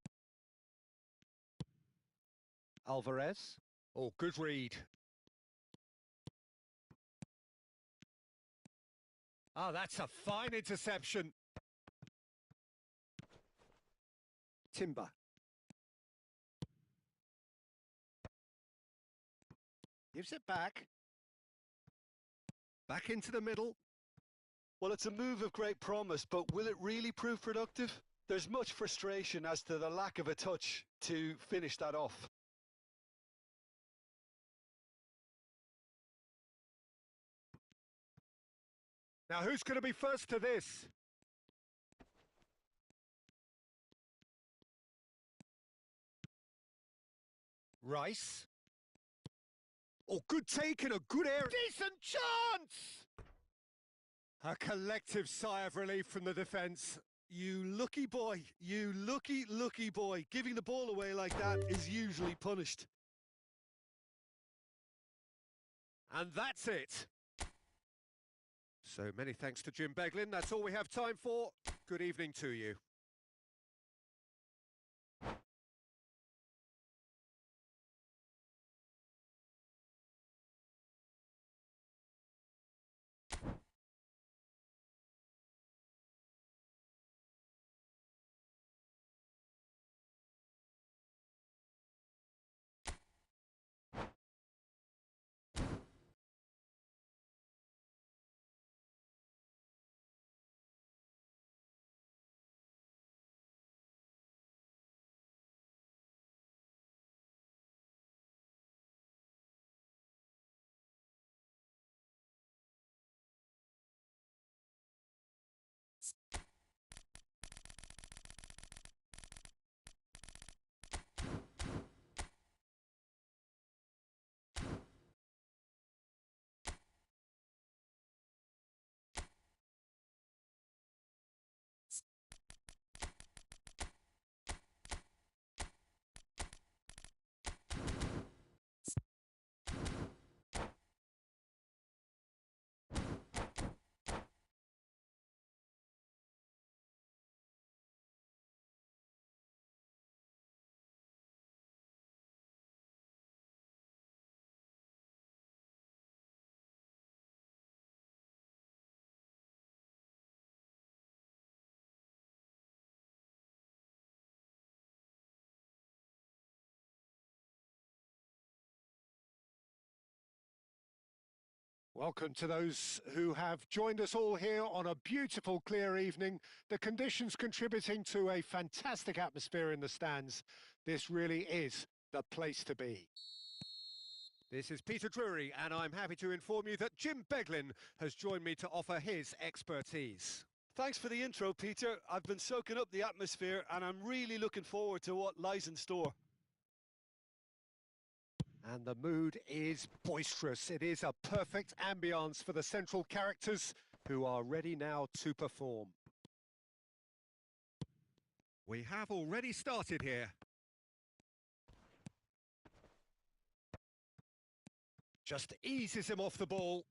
Alvarez. Oh, good read. Oh, that's a fine interception. Timber. Gives it back. Back into the middle. Well, it's a move of great promise, but will it really prove productive? There's much frustration as to the lack of a touch to finish that off. Now, who's going to be first to this? Rice. Oh, good take in a good area. Decent chance! A collective sigh of relief from the defence. You lucky boy, you lucky boy. Giving the ball away like that is usually punished. And that's it. So many thanks to Jim Beglin. That's all we have time for. Good evening to you. Welcome to those who have joined us all here on a beautiful, clear evening. The conditions contributing to a fantastic atmosphere in the stands. This really is the place to be. This is Peter Drury, and I'm happy to inform you that Jim Beglin has joined me to offer his expertise. Thanks for the intro, Peter. I've been soaking up the atmosphere, and I'm really looking forward to what lies in store. And the mood is boisterous. It is a perfect ambience for the central characters who are ready now to perform. We have already started here. Just eases him off the ball.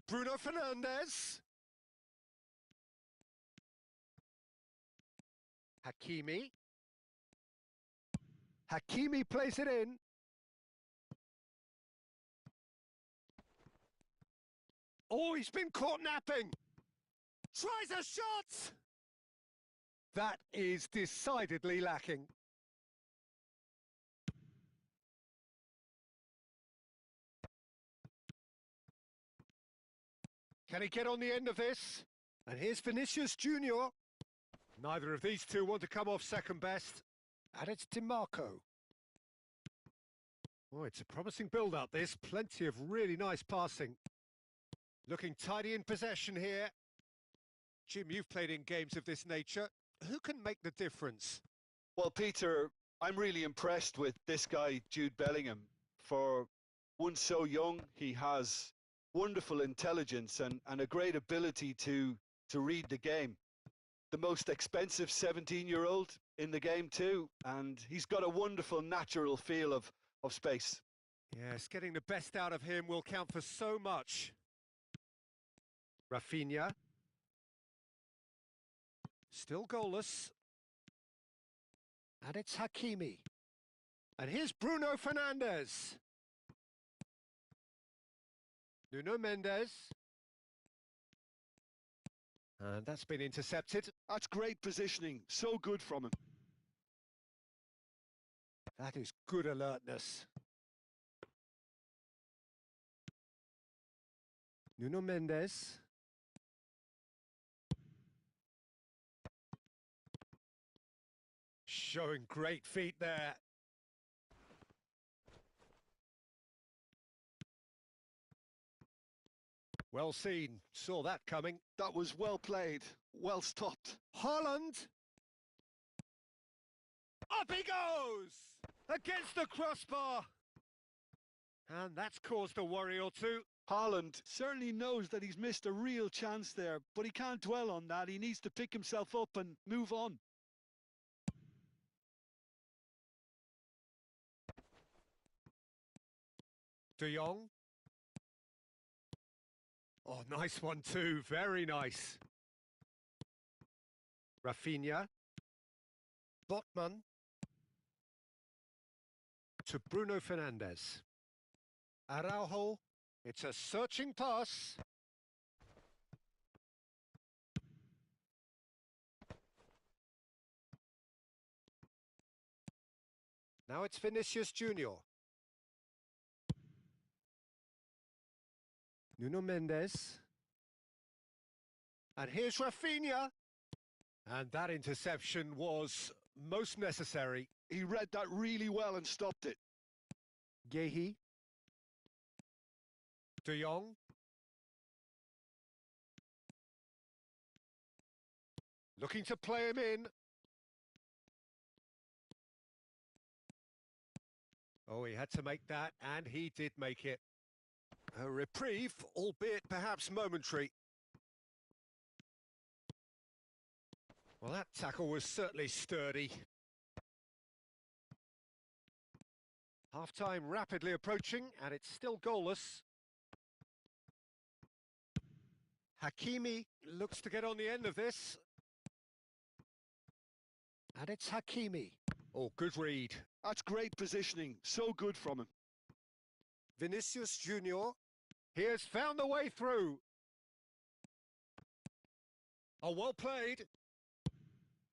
Bruno Fernandes. Hakimi. Hakimi plays it in. Oh, he's been caught napping. Tries a shot. That is decidedly lacking. Can he get on the end of this? And here's Vinicius Junior. Neither of these two want to come off second best. And it's DiMarco. Oh, it's a promising build-up, this. Plenty of really nice passing. Looking tidy in possession here. Jim, you've played in games of this nature. Who can make the difference? Well, Peter, I'm really impressed with this guy, Jude Bellingham. For one so young, he has wonderful intelligence and a great ability to read the game. The most expensive 17-year-old in the game too, and he's got a wonderful natural feel of space. Yes, getting the best out of him will count for so much. Rafinha. Still goalless. And it's Hakimi. And here's Bruno Fernandes. Nuno Mendes. And that's been intercepted. That's great positioning. So good from him. That is good alertness. Nuno Mendes. Showing great feet there. Well seen. Saw that coming. That was well played. Well stopped. Haaland. Up he goes! Against the crossbar. And that's caused a worry or two. Haaland certainly knows that he's missed a real chance there, but he can't dwell on that. He needs to pick himself up and move on. De Jong. Oh, nice one too. Very nice. Rafinha. Botman. To Bruno Fernandes. Araujo. It's a searching pass. Now it's Vinicius Junior. Nuno Mendes. And here's Rafinha. And that interception was most necessary. He read that really well and stopped it. Gehi. De Jong. Looking to play him in. Oh, he had to make that, and he did make it. A reprieve, albeit perhaps momentary. Well, that tackle was certainly sturdy. Half-time rapidly approaching, and it's still goalless. Hakimi looks to get on the end of this. And it's Hakimi. Oh, good read. That's great positioning. So good from him. Vinicius Junior. He has found the way through. Oh, well played.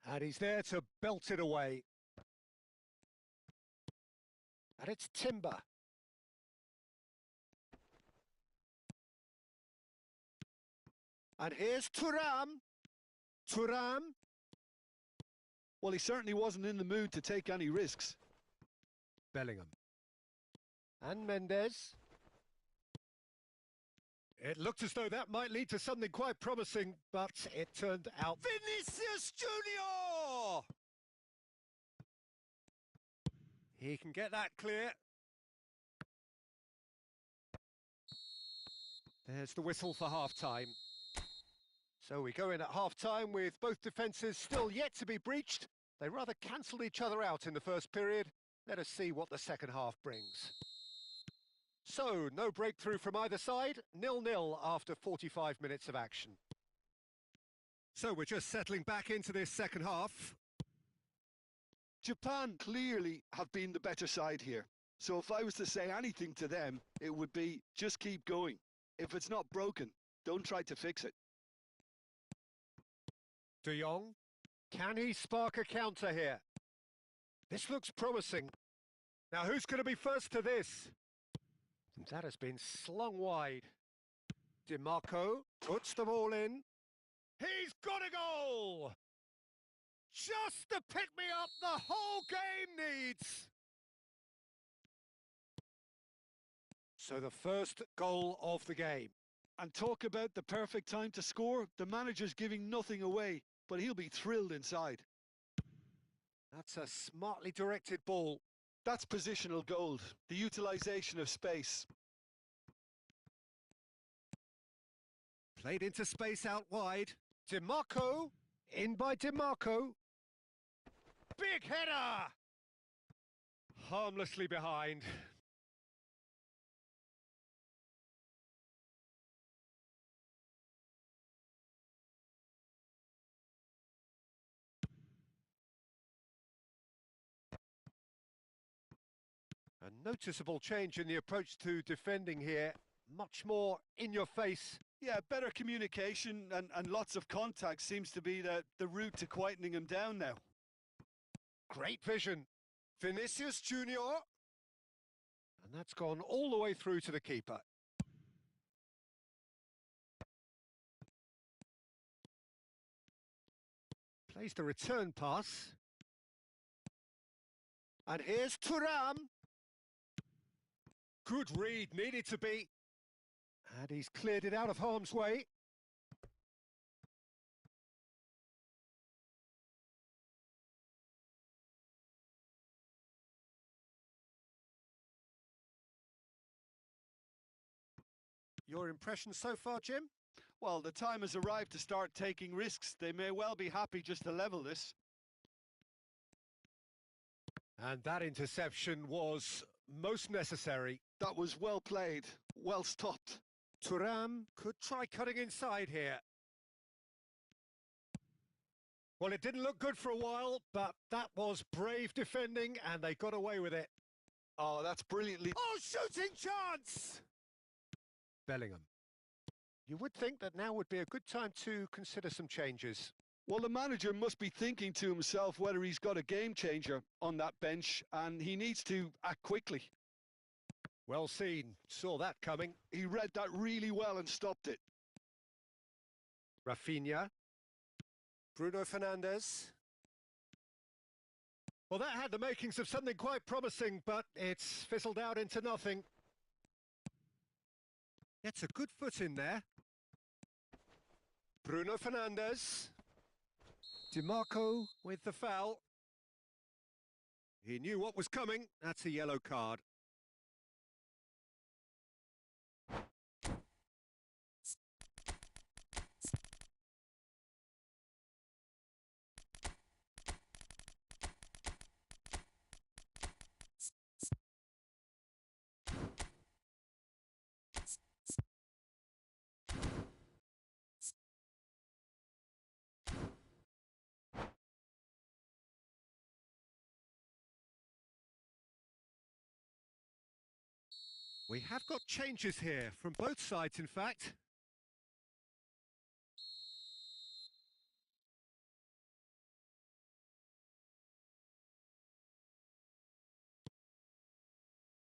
And he's there to belt it away. And it's Timber. And here's Thuram. Thuram. Well, he certainly wasn't in the mood to take any risks. Bellingham. And Mendes. It looked as though that might lead to something quite promising, but it turned out... Vinicius Junior! He can get that clear. There's the whistle for half-time. So we go in at half-time with both defences still yet to be breached. They rather cancelled each other out in the first period. Let us see what the second half brings. So, no breakthrough from either side, 0-0 after 45 minutes of action. So we're just settling back into this second half. Japan clearly have been the better side here. So if I was to say anything to them, it would be just keep going. If it's not broken, don't try to fix it. De Jong, can he spark a counter here? This looks promising. Now who's going to be first to this? That has been slung wide. DiMarco puts the ball in. He's got a goal! Just to pick me up the whole game needs! So the first goal of the game. And talk about the perfect time to score. The manager's giving nothing away, but he'll be thrilled inside. That's a smartly directed ball. That's positional gold, the utilisation of space. Played into space out wide. DiMarco. In by DiMarco. Big header! Harmlessly behind. A noticeable change in the approach to defending here. Much more in your face. Yeah, better communication and lots of contact seems to be the route to quietening him down now. Great vision. Vinicius Junior. And that's gone all the way through to the keeper. Plays the return pass. And here's Thuram. Good read, needed to be. And he's cleared it out of harm's way. Your impression so far, Jim? Well, the time has arrived to start taking risks. They may well be happy just to level this. And that interception was most necessary. That was well played, well stopped. Thuram could try cutting inside here. Well, it didn't look good for a while, but that was brave defending, and they got away with it. Oh, that's brilliantly... Oh, shooting chance! Bellingham. You would think that now would be a good time to consider some changes. Well, the manager must be thinking to himself whether he's got a game changer on that bench, and he needs to act quickly. Well seen. Saw that coming. He read that really well and stopped it. Rafinha. Bruno Fernandes. Well, that had the makings of something quite promising, but it's fizzled out into nothing. Gets a good foot in there. Bruno Fernandes. DiMarco with the foul. He knew what was coming. That's a yellow card. We have got changes here, from both sides in fact.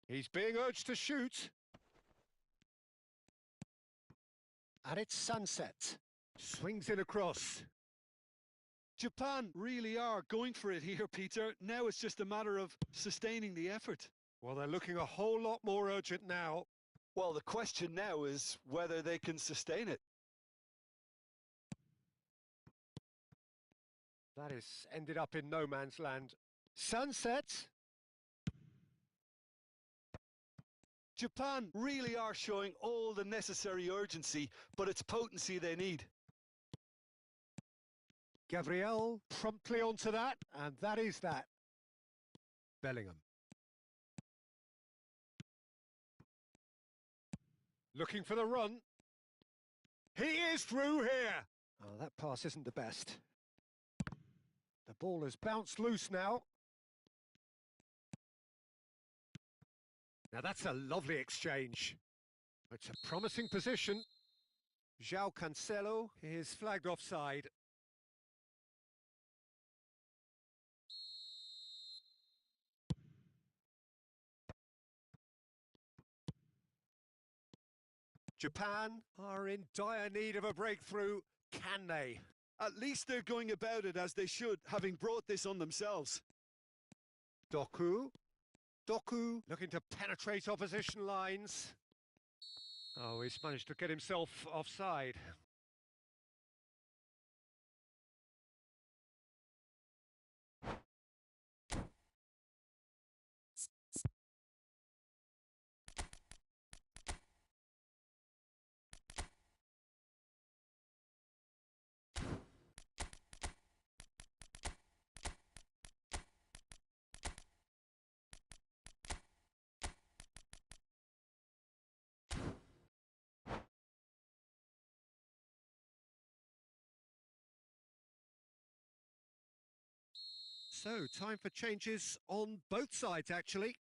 He's being urged to shoot. And it's Sunset. Swings in across. Japan really are going for it here, Peter. Now it's just a matter of sustaining the effort. Well, they're looking a whole lot more urgent now. Well, the question now is whether they can sustain it. That has ended up in no man's land. Sunset. Japan really are showing all the necessary urgency, but it's potency they need. Gabriel promptly onto that, and that is that. Bellingham. Looking for the run. He is through here. Oh, that pass isn't the best. The ball has bounced loose now. Now that's a lovely exchange. It's a promising position. Giao Cancelo is flagged offside. Japan are in dire need of a breakthrough. Can they? At least they're going about it as they should, having brought this on themselves. Doku. Doku looking to penetrate opposition lines. Oh, he's managed to get himself offside. So, time for changes on both sides, actually.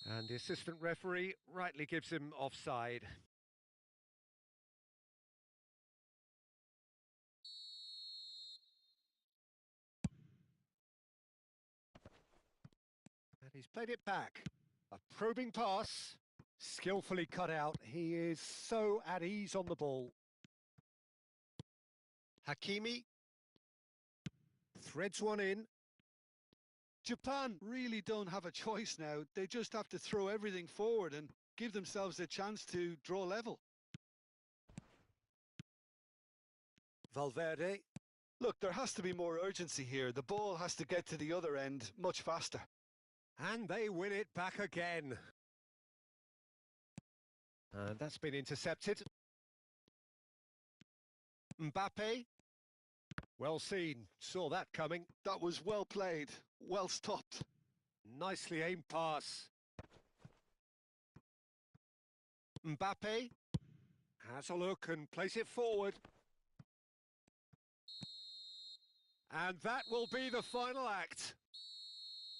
And the assistant referee rightly gives him offside. And he's played it back. A probing pass, skillfully cut out. He is so at ease on the ball. Hakimi threads one in. Japan really don't have a choice now. They just have to throw everything forward and give themselves a chance to draw level. Valverde. Look, there has to be more urgency here. The ball has to get to the other end much faster. And they win it back again. And that's been intercepted. Mbappe. Well seen. Saw that coming. That was well played. Well stopped. Nicely aimed pass. Mbappe has a look and plays it forward. And that will be the final act.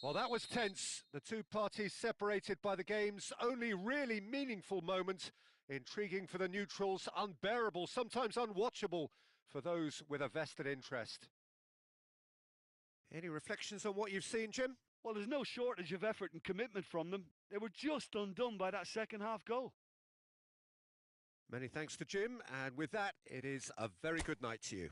Well, that was tense. The two parties separated by the game's only really meaningful moment. Intriguing for the neutrals, unbearable, sometimes unwatchable for those with a vested interest. Any reflections on what you've seen, Jim? Well, there's no shortage of effort and commitment from them. They were just undone by that second half goal. Many thanks to Jim, and with that, it is a very good night to you.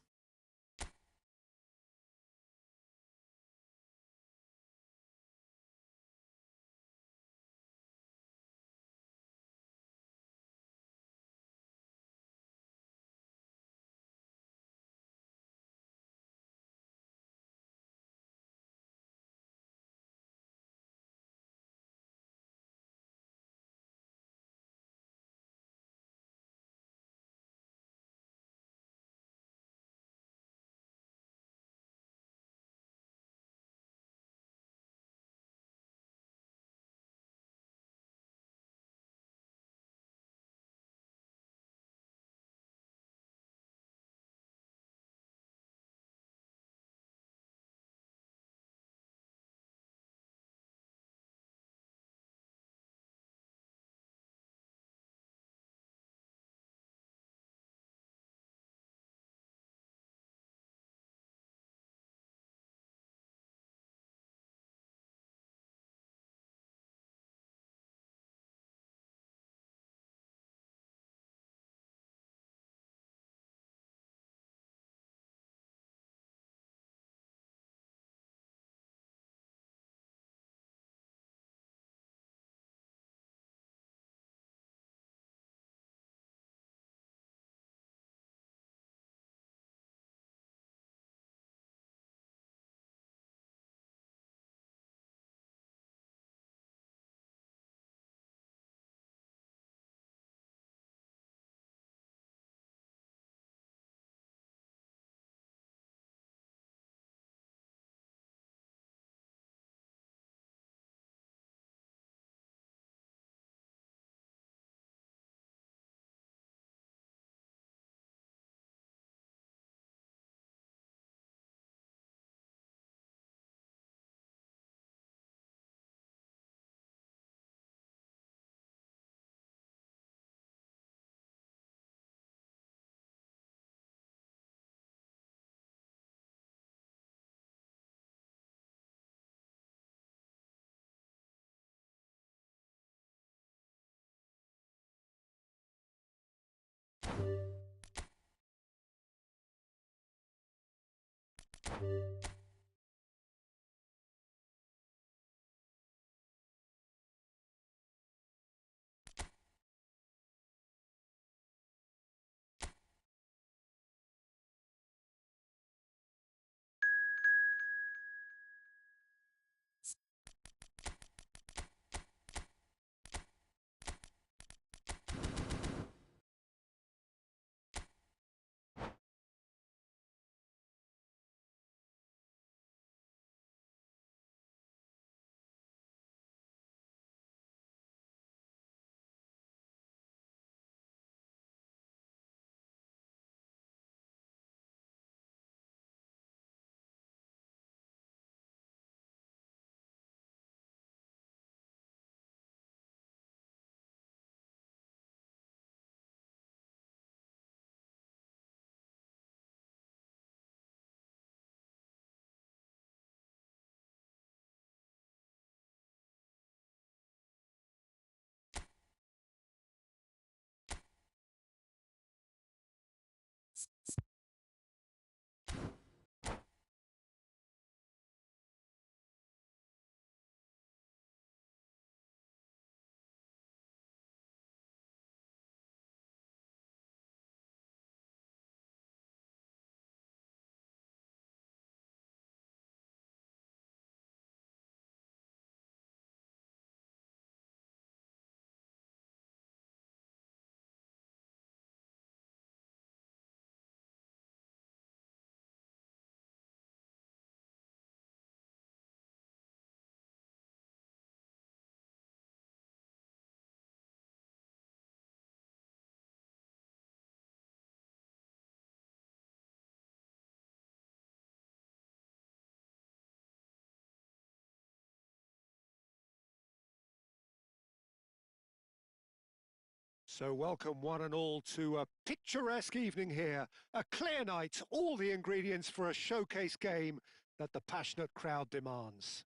So welcome one and all to a picturesque evening here. A clear night, all the ingredients for a showcase game that the passionate crowd demands.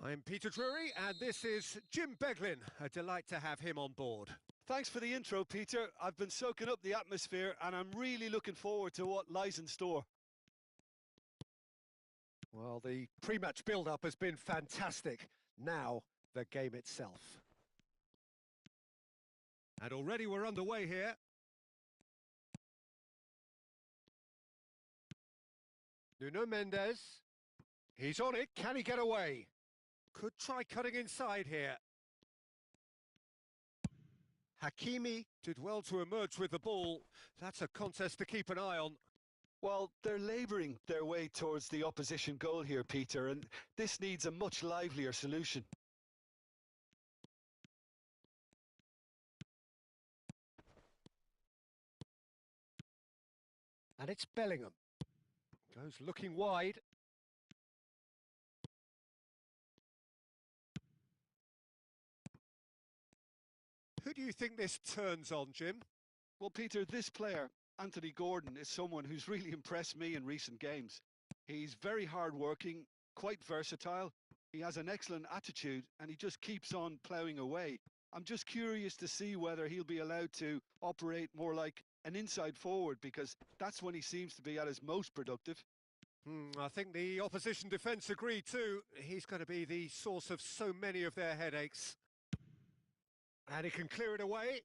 I'm Peter Drury and this is Jim Beglin. A delight to have him on board. Thanks for the intro, Peter. I've been soaking up the atmosphere and I'm really looking forward to what lies in store. Well, the pre-match build-up has been fantastic. Now, the game itself. And already we're underway here. Nuno Mendes. He's on it. Can he get away? Could try cutting inside here. Hakimi did well to emerge with the ball. That's a contest to keep an eye on. Well, they're labouring their way towards the opposition goal here, Peter, and this needs a much livelier solution. And it's Bellingham. Goes looking wide. Who do you think this turns on, Jim? Well, Peter, this player, Anthony Gordon, is someone who's really impressed me in recent games. He's very hard-working, quite versatile. He has an excellent attitude and he just keeps on ploughing away. I'm just curious to see whether he'll be allowed to operate more like an inside forward, because that's when he seems to be at his most productive. I think the opposition defence agree too. He's going to be the source of so many of their headaches. And he can clear it away.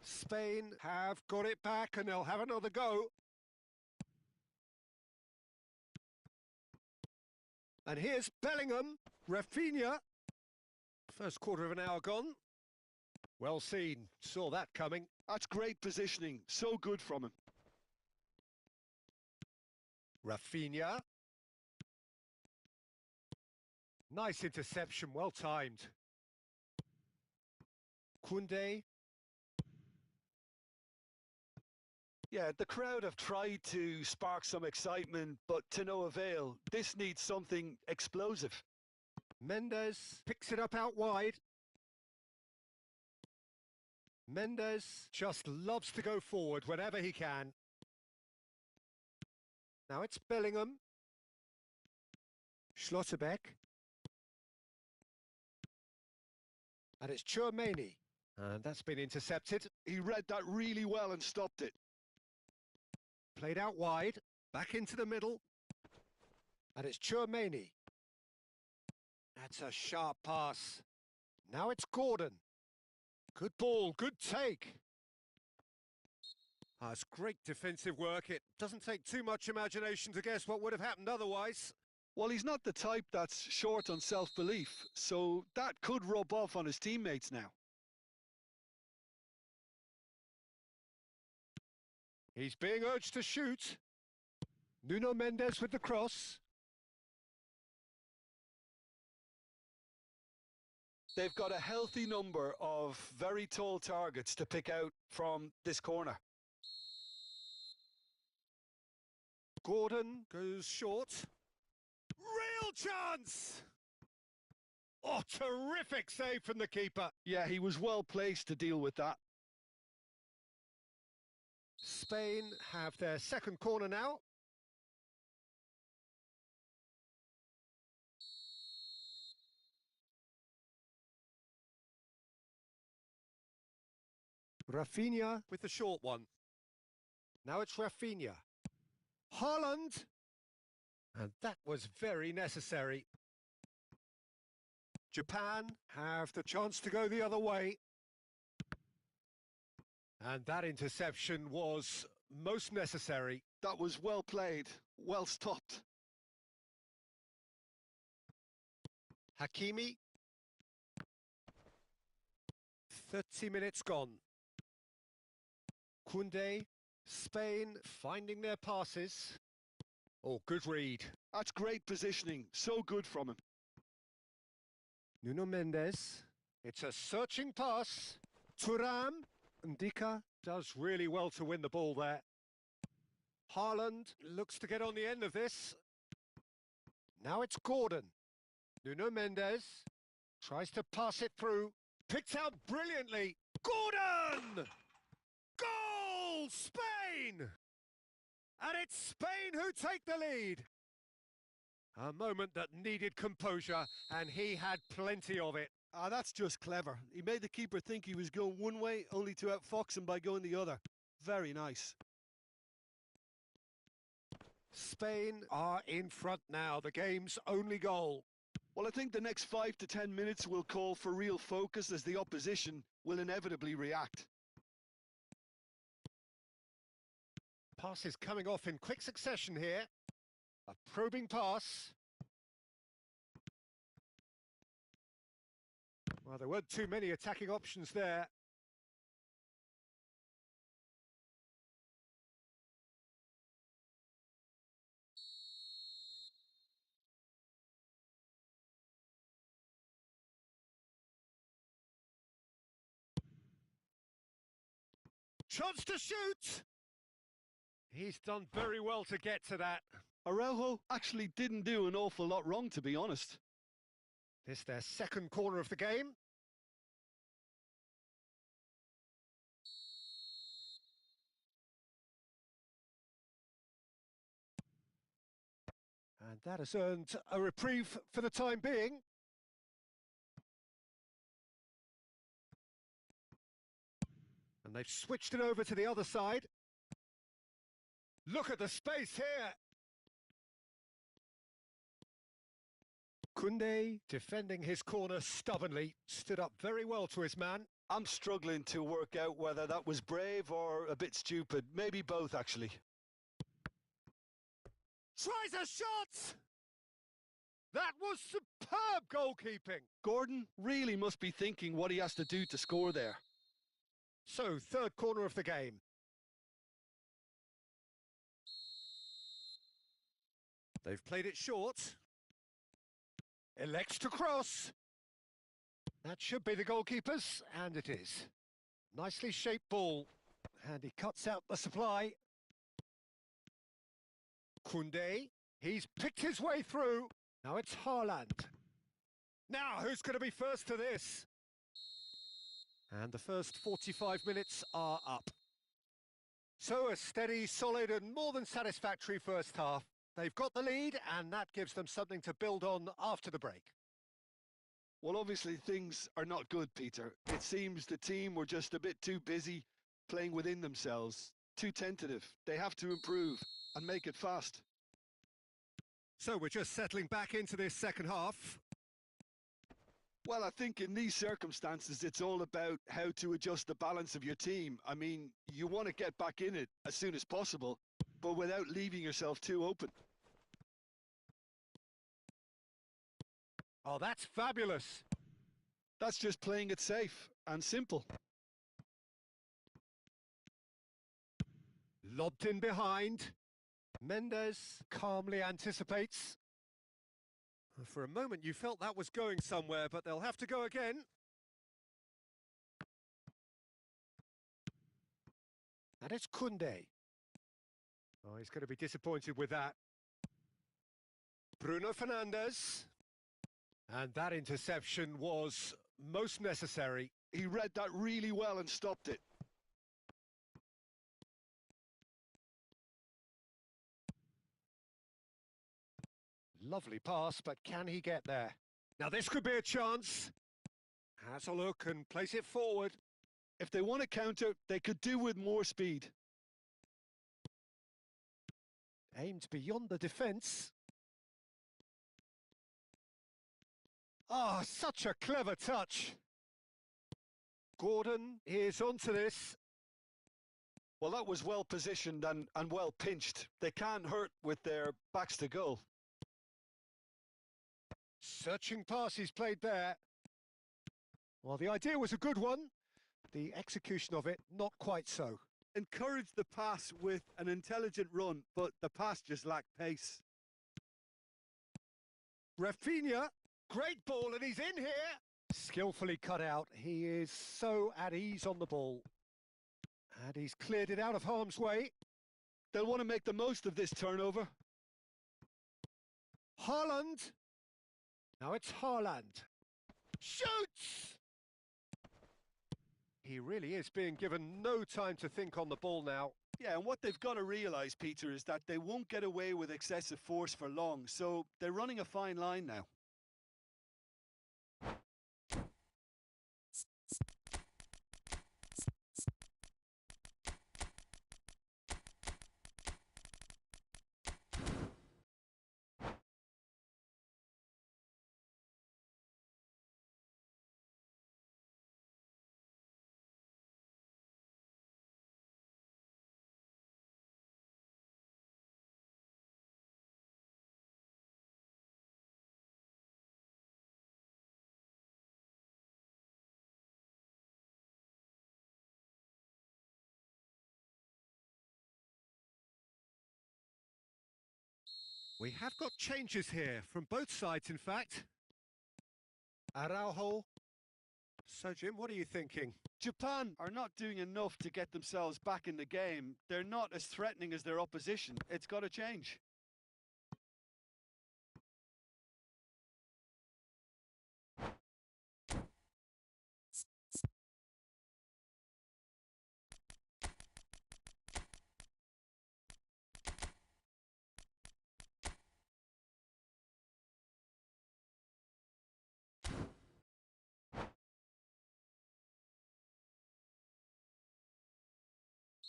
Spain have got it back and they'll have another go. And here's Bellingham, Rafinha. First quarter of an hour gone. Well seen, saw that coming. That's great positioning, so good from him. Rafinha. Nice interception, well timed. Koundé. Yeah, the crowd have tried to spark some excitement, but to no avail. This needs something explosive. Mendes picks it up out wide. Mendes just loves to go forward whenever he can. Now it's Bellingham. Schlotterbeck. And it's Tchouaméni. And that's been intercepted. He read that really well and stopped it. Played out wide, back into the middle. And it's Tchouaméni. That's a sharp pass. Now it's Gordon. Good ball, good take. It's great defensive work. It doesn't take too much imagination to guess what would have happened otherwise. Well, he's not the type that's short on self-belief, so that could rub off on his teammates now. He's being urged to shoot. Nuno Mendes with the cross. They've got a healthy number of very tall targets to pick out from this corner. Gordon goes short. Real chance! Oh, terrific save from the keeper. Yeah, he was well placed to deal with that. Spain have their second corner now. Rafinha with the short one. Now it's Rafinha. Haaland! And that was very necessary. Japan have the chance to go the other way. And that interception was most necessary. That was well played, well stopped. Hakimi. 30 minutes gone. Koundé, Spain finding their passes. Oh, good read. That's great positioning, so good from him. Nuno Mendes. It's a searching pass. Thuram. Ndika does really well to win the ball there. Haaland looks to get on the end of this. Now it's Gordon. Nuno Mendes tries to pass it through. Picked out brilliantly. Gordon! Goal! Spain! And it's Spain who take the lead. A moment that needed composure, and he had plenty of it. That's just clever. He made the keeper think he was going one way, only to outfox him by going the other. Very nice. Spain are in front now, the game's only goal. Well, I think the next 5 to 10 minutes will call for real focus as the opposition will inevitably react. Passes coming off in quick succession here. A probing pass. Well, there weren't too many attacking options there. Chance to shoot! He's done very well to get to that. Araujo actually didn't do an awful lot wrong, to be honest. This their second corner of the game. And that has earned a reprieve for the time being. And they've switched it over to the other side. Look at the space here. Koundé, defending his corner stubbornly, stood up very well to his man. I'm struggling to work out whether that was brave or a bit stupid. Maybe both, actually. Tries a shot! That was superb goalkeeping. Gordon really must be thinking what he has to do to score there. So, third corner of the game. They've played it short. Elects to cross. That should be the goalkeeper's, and it is. Nicely shaped ball. And he cuts out the supply. Koundé, he's picked his way through. Now it's Haaland. Now, who's going to be first to this? And the first 45 minutes are up. So a steady, solid and more than satisfactory first half. They've got the lead and that gives them something to build on after the break. Well, obviously things are not good, Peter. It seems the team were just a bit too busy playing within themselves. Too tentative. They have to improve and make it fast. So we're just settling back into this second half. Well, I think in these circumstances, it's all about how to adjust the balance of your team. I mean, you want to get back in it as soon as possible, but without leaving yourself too open. Oh, that's fabulous. That's just playing it safe and simple. Lobbed in behind. Mendes calmly anticipates. For a moment you felt that was going somewhere, but they'll have to go again. And it's Koundé. Oh, he's going to be disappointed with that. Bruno Fernandes. And that interception was most necessary. He read that really well and stopped it. Lovely pass, but can he get there? Now this could be a chance. Has a look and place it forward. If they want to counter, they could do with more speed. Aimed beyond the defence. Ah, such a clever touch. Gordon is onto this. Well, that was well positioned and well pinched. They can't hurt with their backs to goal. Searching pass he's played there. Well, the idea was a good one. The execution of it, not quite so. Encouraged the pass with an intelligent run, but the pass just lacked pace. Rafinha, great ball, and he's in here. Skillfully cut out. He is so at ease on the ball. And he's cleared it out of harm's way. They'll want to make the most of this turnover. Haaland. Now it's Haaland. Shoots! He really is being given no time to think on the ball now. Yeah, and what they've got to realise, Peter, is that they won't get away with excessive force for long, so they're running a fine line now. We have got changes here, from both sides in fact. Araujo. So Jim, what are you thinking? Japan are not doing enough to get themselves back in the game. They're not as threatening as their opposition. It's got to change.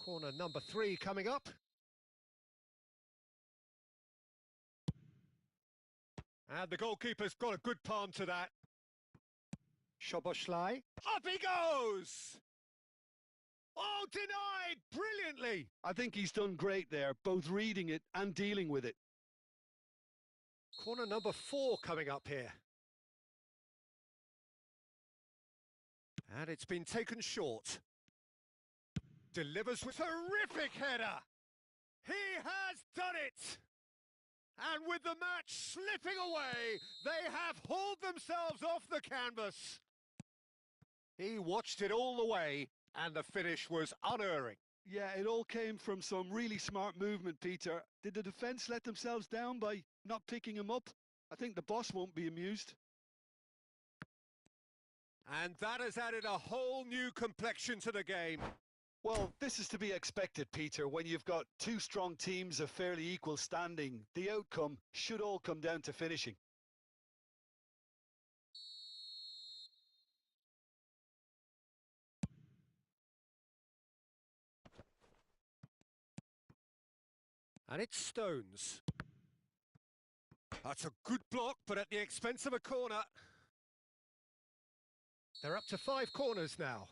Corner number 3 coming up. And the goalkeeper's got a good palm to that. Szoboszlai. Up he goes! Oh, denied brilliantly! I think he's done great there, both reading it and dealing with it. Corner number 4 coming up here. And it's been taken short. Delivers with terrific header. He has done it. And with the match slipping away, they have hauled themselves off the canvas. He watched it all the way, and the finish was unerring. Yeah, it all came from some really smart movement, Peter. Did the defence let themselves down by not picking him up? I think the boss won't be amused. And that has added a whole new complexion to the game. Well, this is to be expected, Peter. When you've got two strong teams of fairly equal standing, the outcome should all come down to finishing. And it's Stones. That's a good block, but at the expense of a corner. They're up to 5 corners now.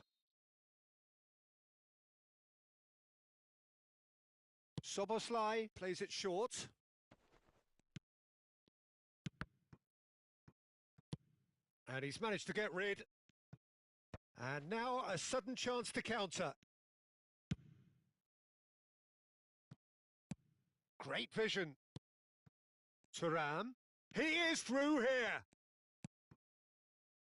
Szoboszlai plays it short. And he's managed to get rid. And now a sudden chance to counter. Great vision. Thuram. He is through here.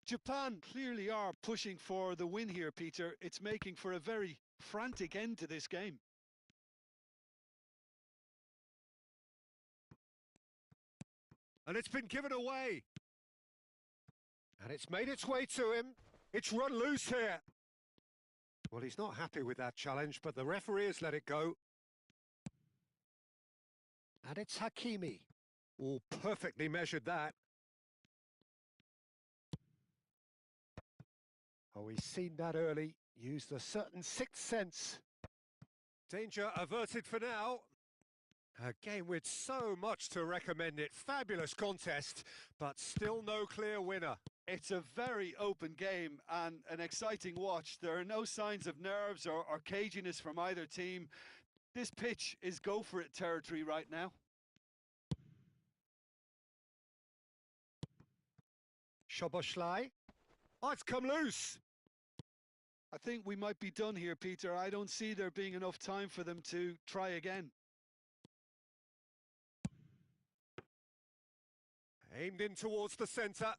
Japan clearly are pushing for the win here, Peter. It's making for a very frantic end to this game. And it's been given away. And it's made its way to him. It's run loose here. Well, he's not happy with that challenge, but the referee has let it go. And it's Hakimi. Oh, perfectly measured that. Oh, he's seen that early. Used a certain sixth sense. Danger averted for now. A game with so much to recommend it. Fabulous contest, but still no clear winner. It's a very open game and an exciting watch. There are no signs of nerves or caginess from either team. This pitch is go-for-it territory right now. Szoboszlai. Oh, it's come loose. I think we might be done here, Peter. I don't see there being enough time for them to try again. Aimed in towards the centre.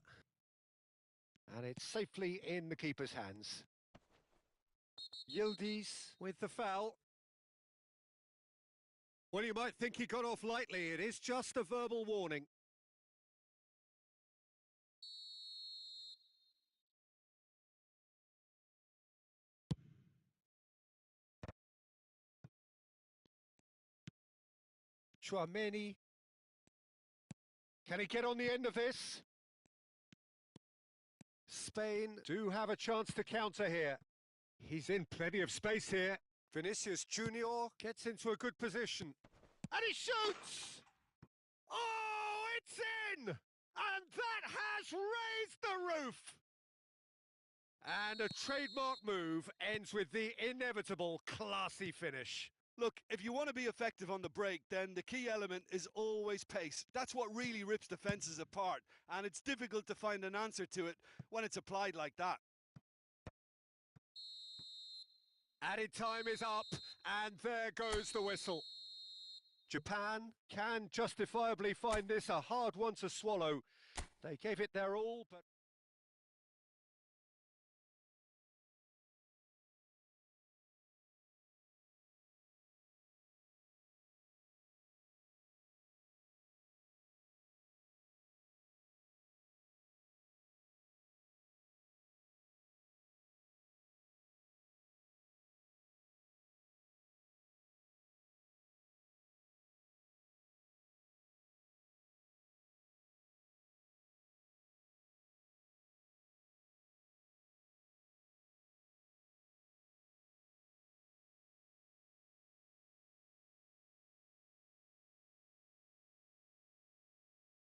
And it's safely in the keeper's hands. Yildiz with the foul. Well, you might think he got off lightly. It is just a verbal warning. Chouameni. Can he get on the end of this? Spain do have a chance to counter here. He's in plenty of space here. Vinicius Junior gets into a good position. And he shoots! Oh, it's in! And that has raised the roof! And a trademark move ends with the inevitable classy finish. Look, if you want to be effective on the break, then the key element is always pace. That's what really rips defences apart, and it's difficult to find an answer to it when it's applied like that. Added time is up, and there goes the whistle. Japan can justifiably find this a hard one to swallow. They gave it their all, but...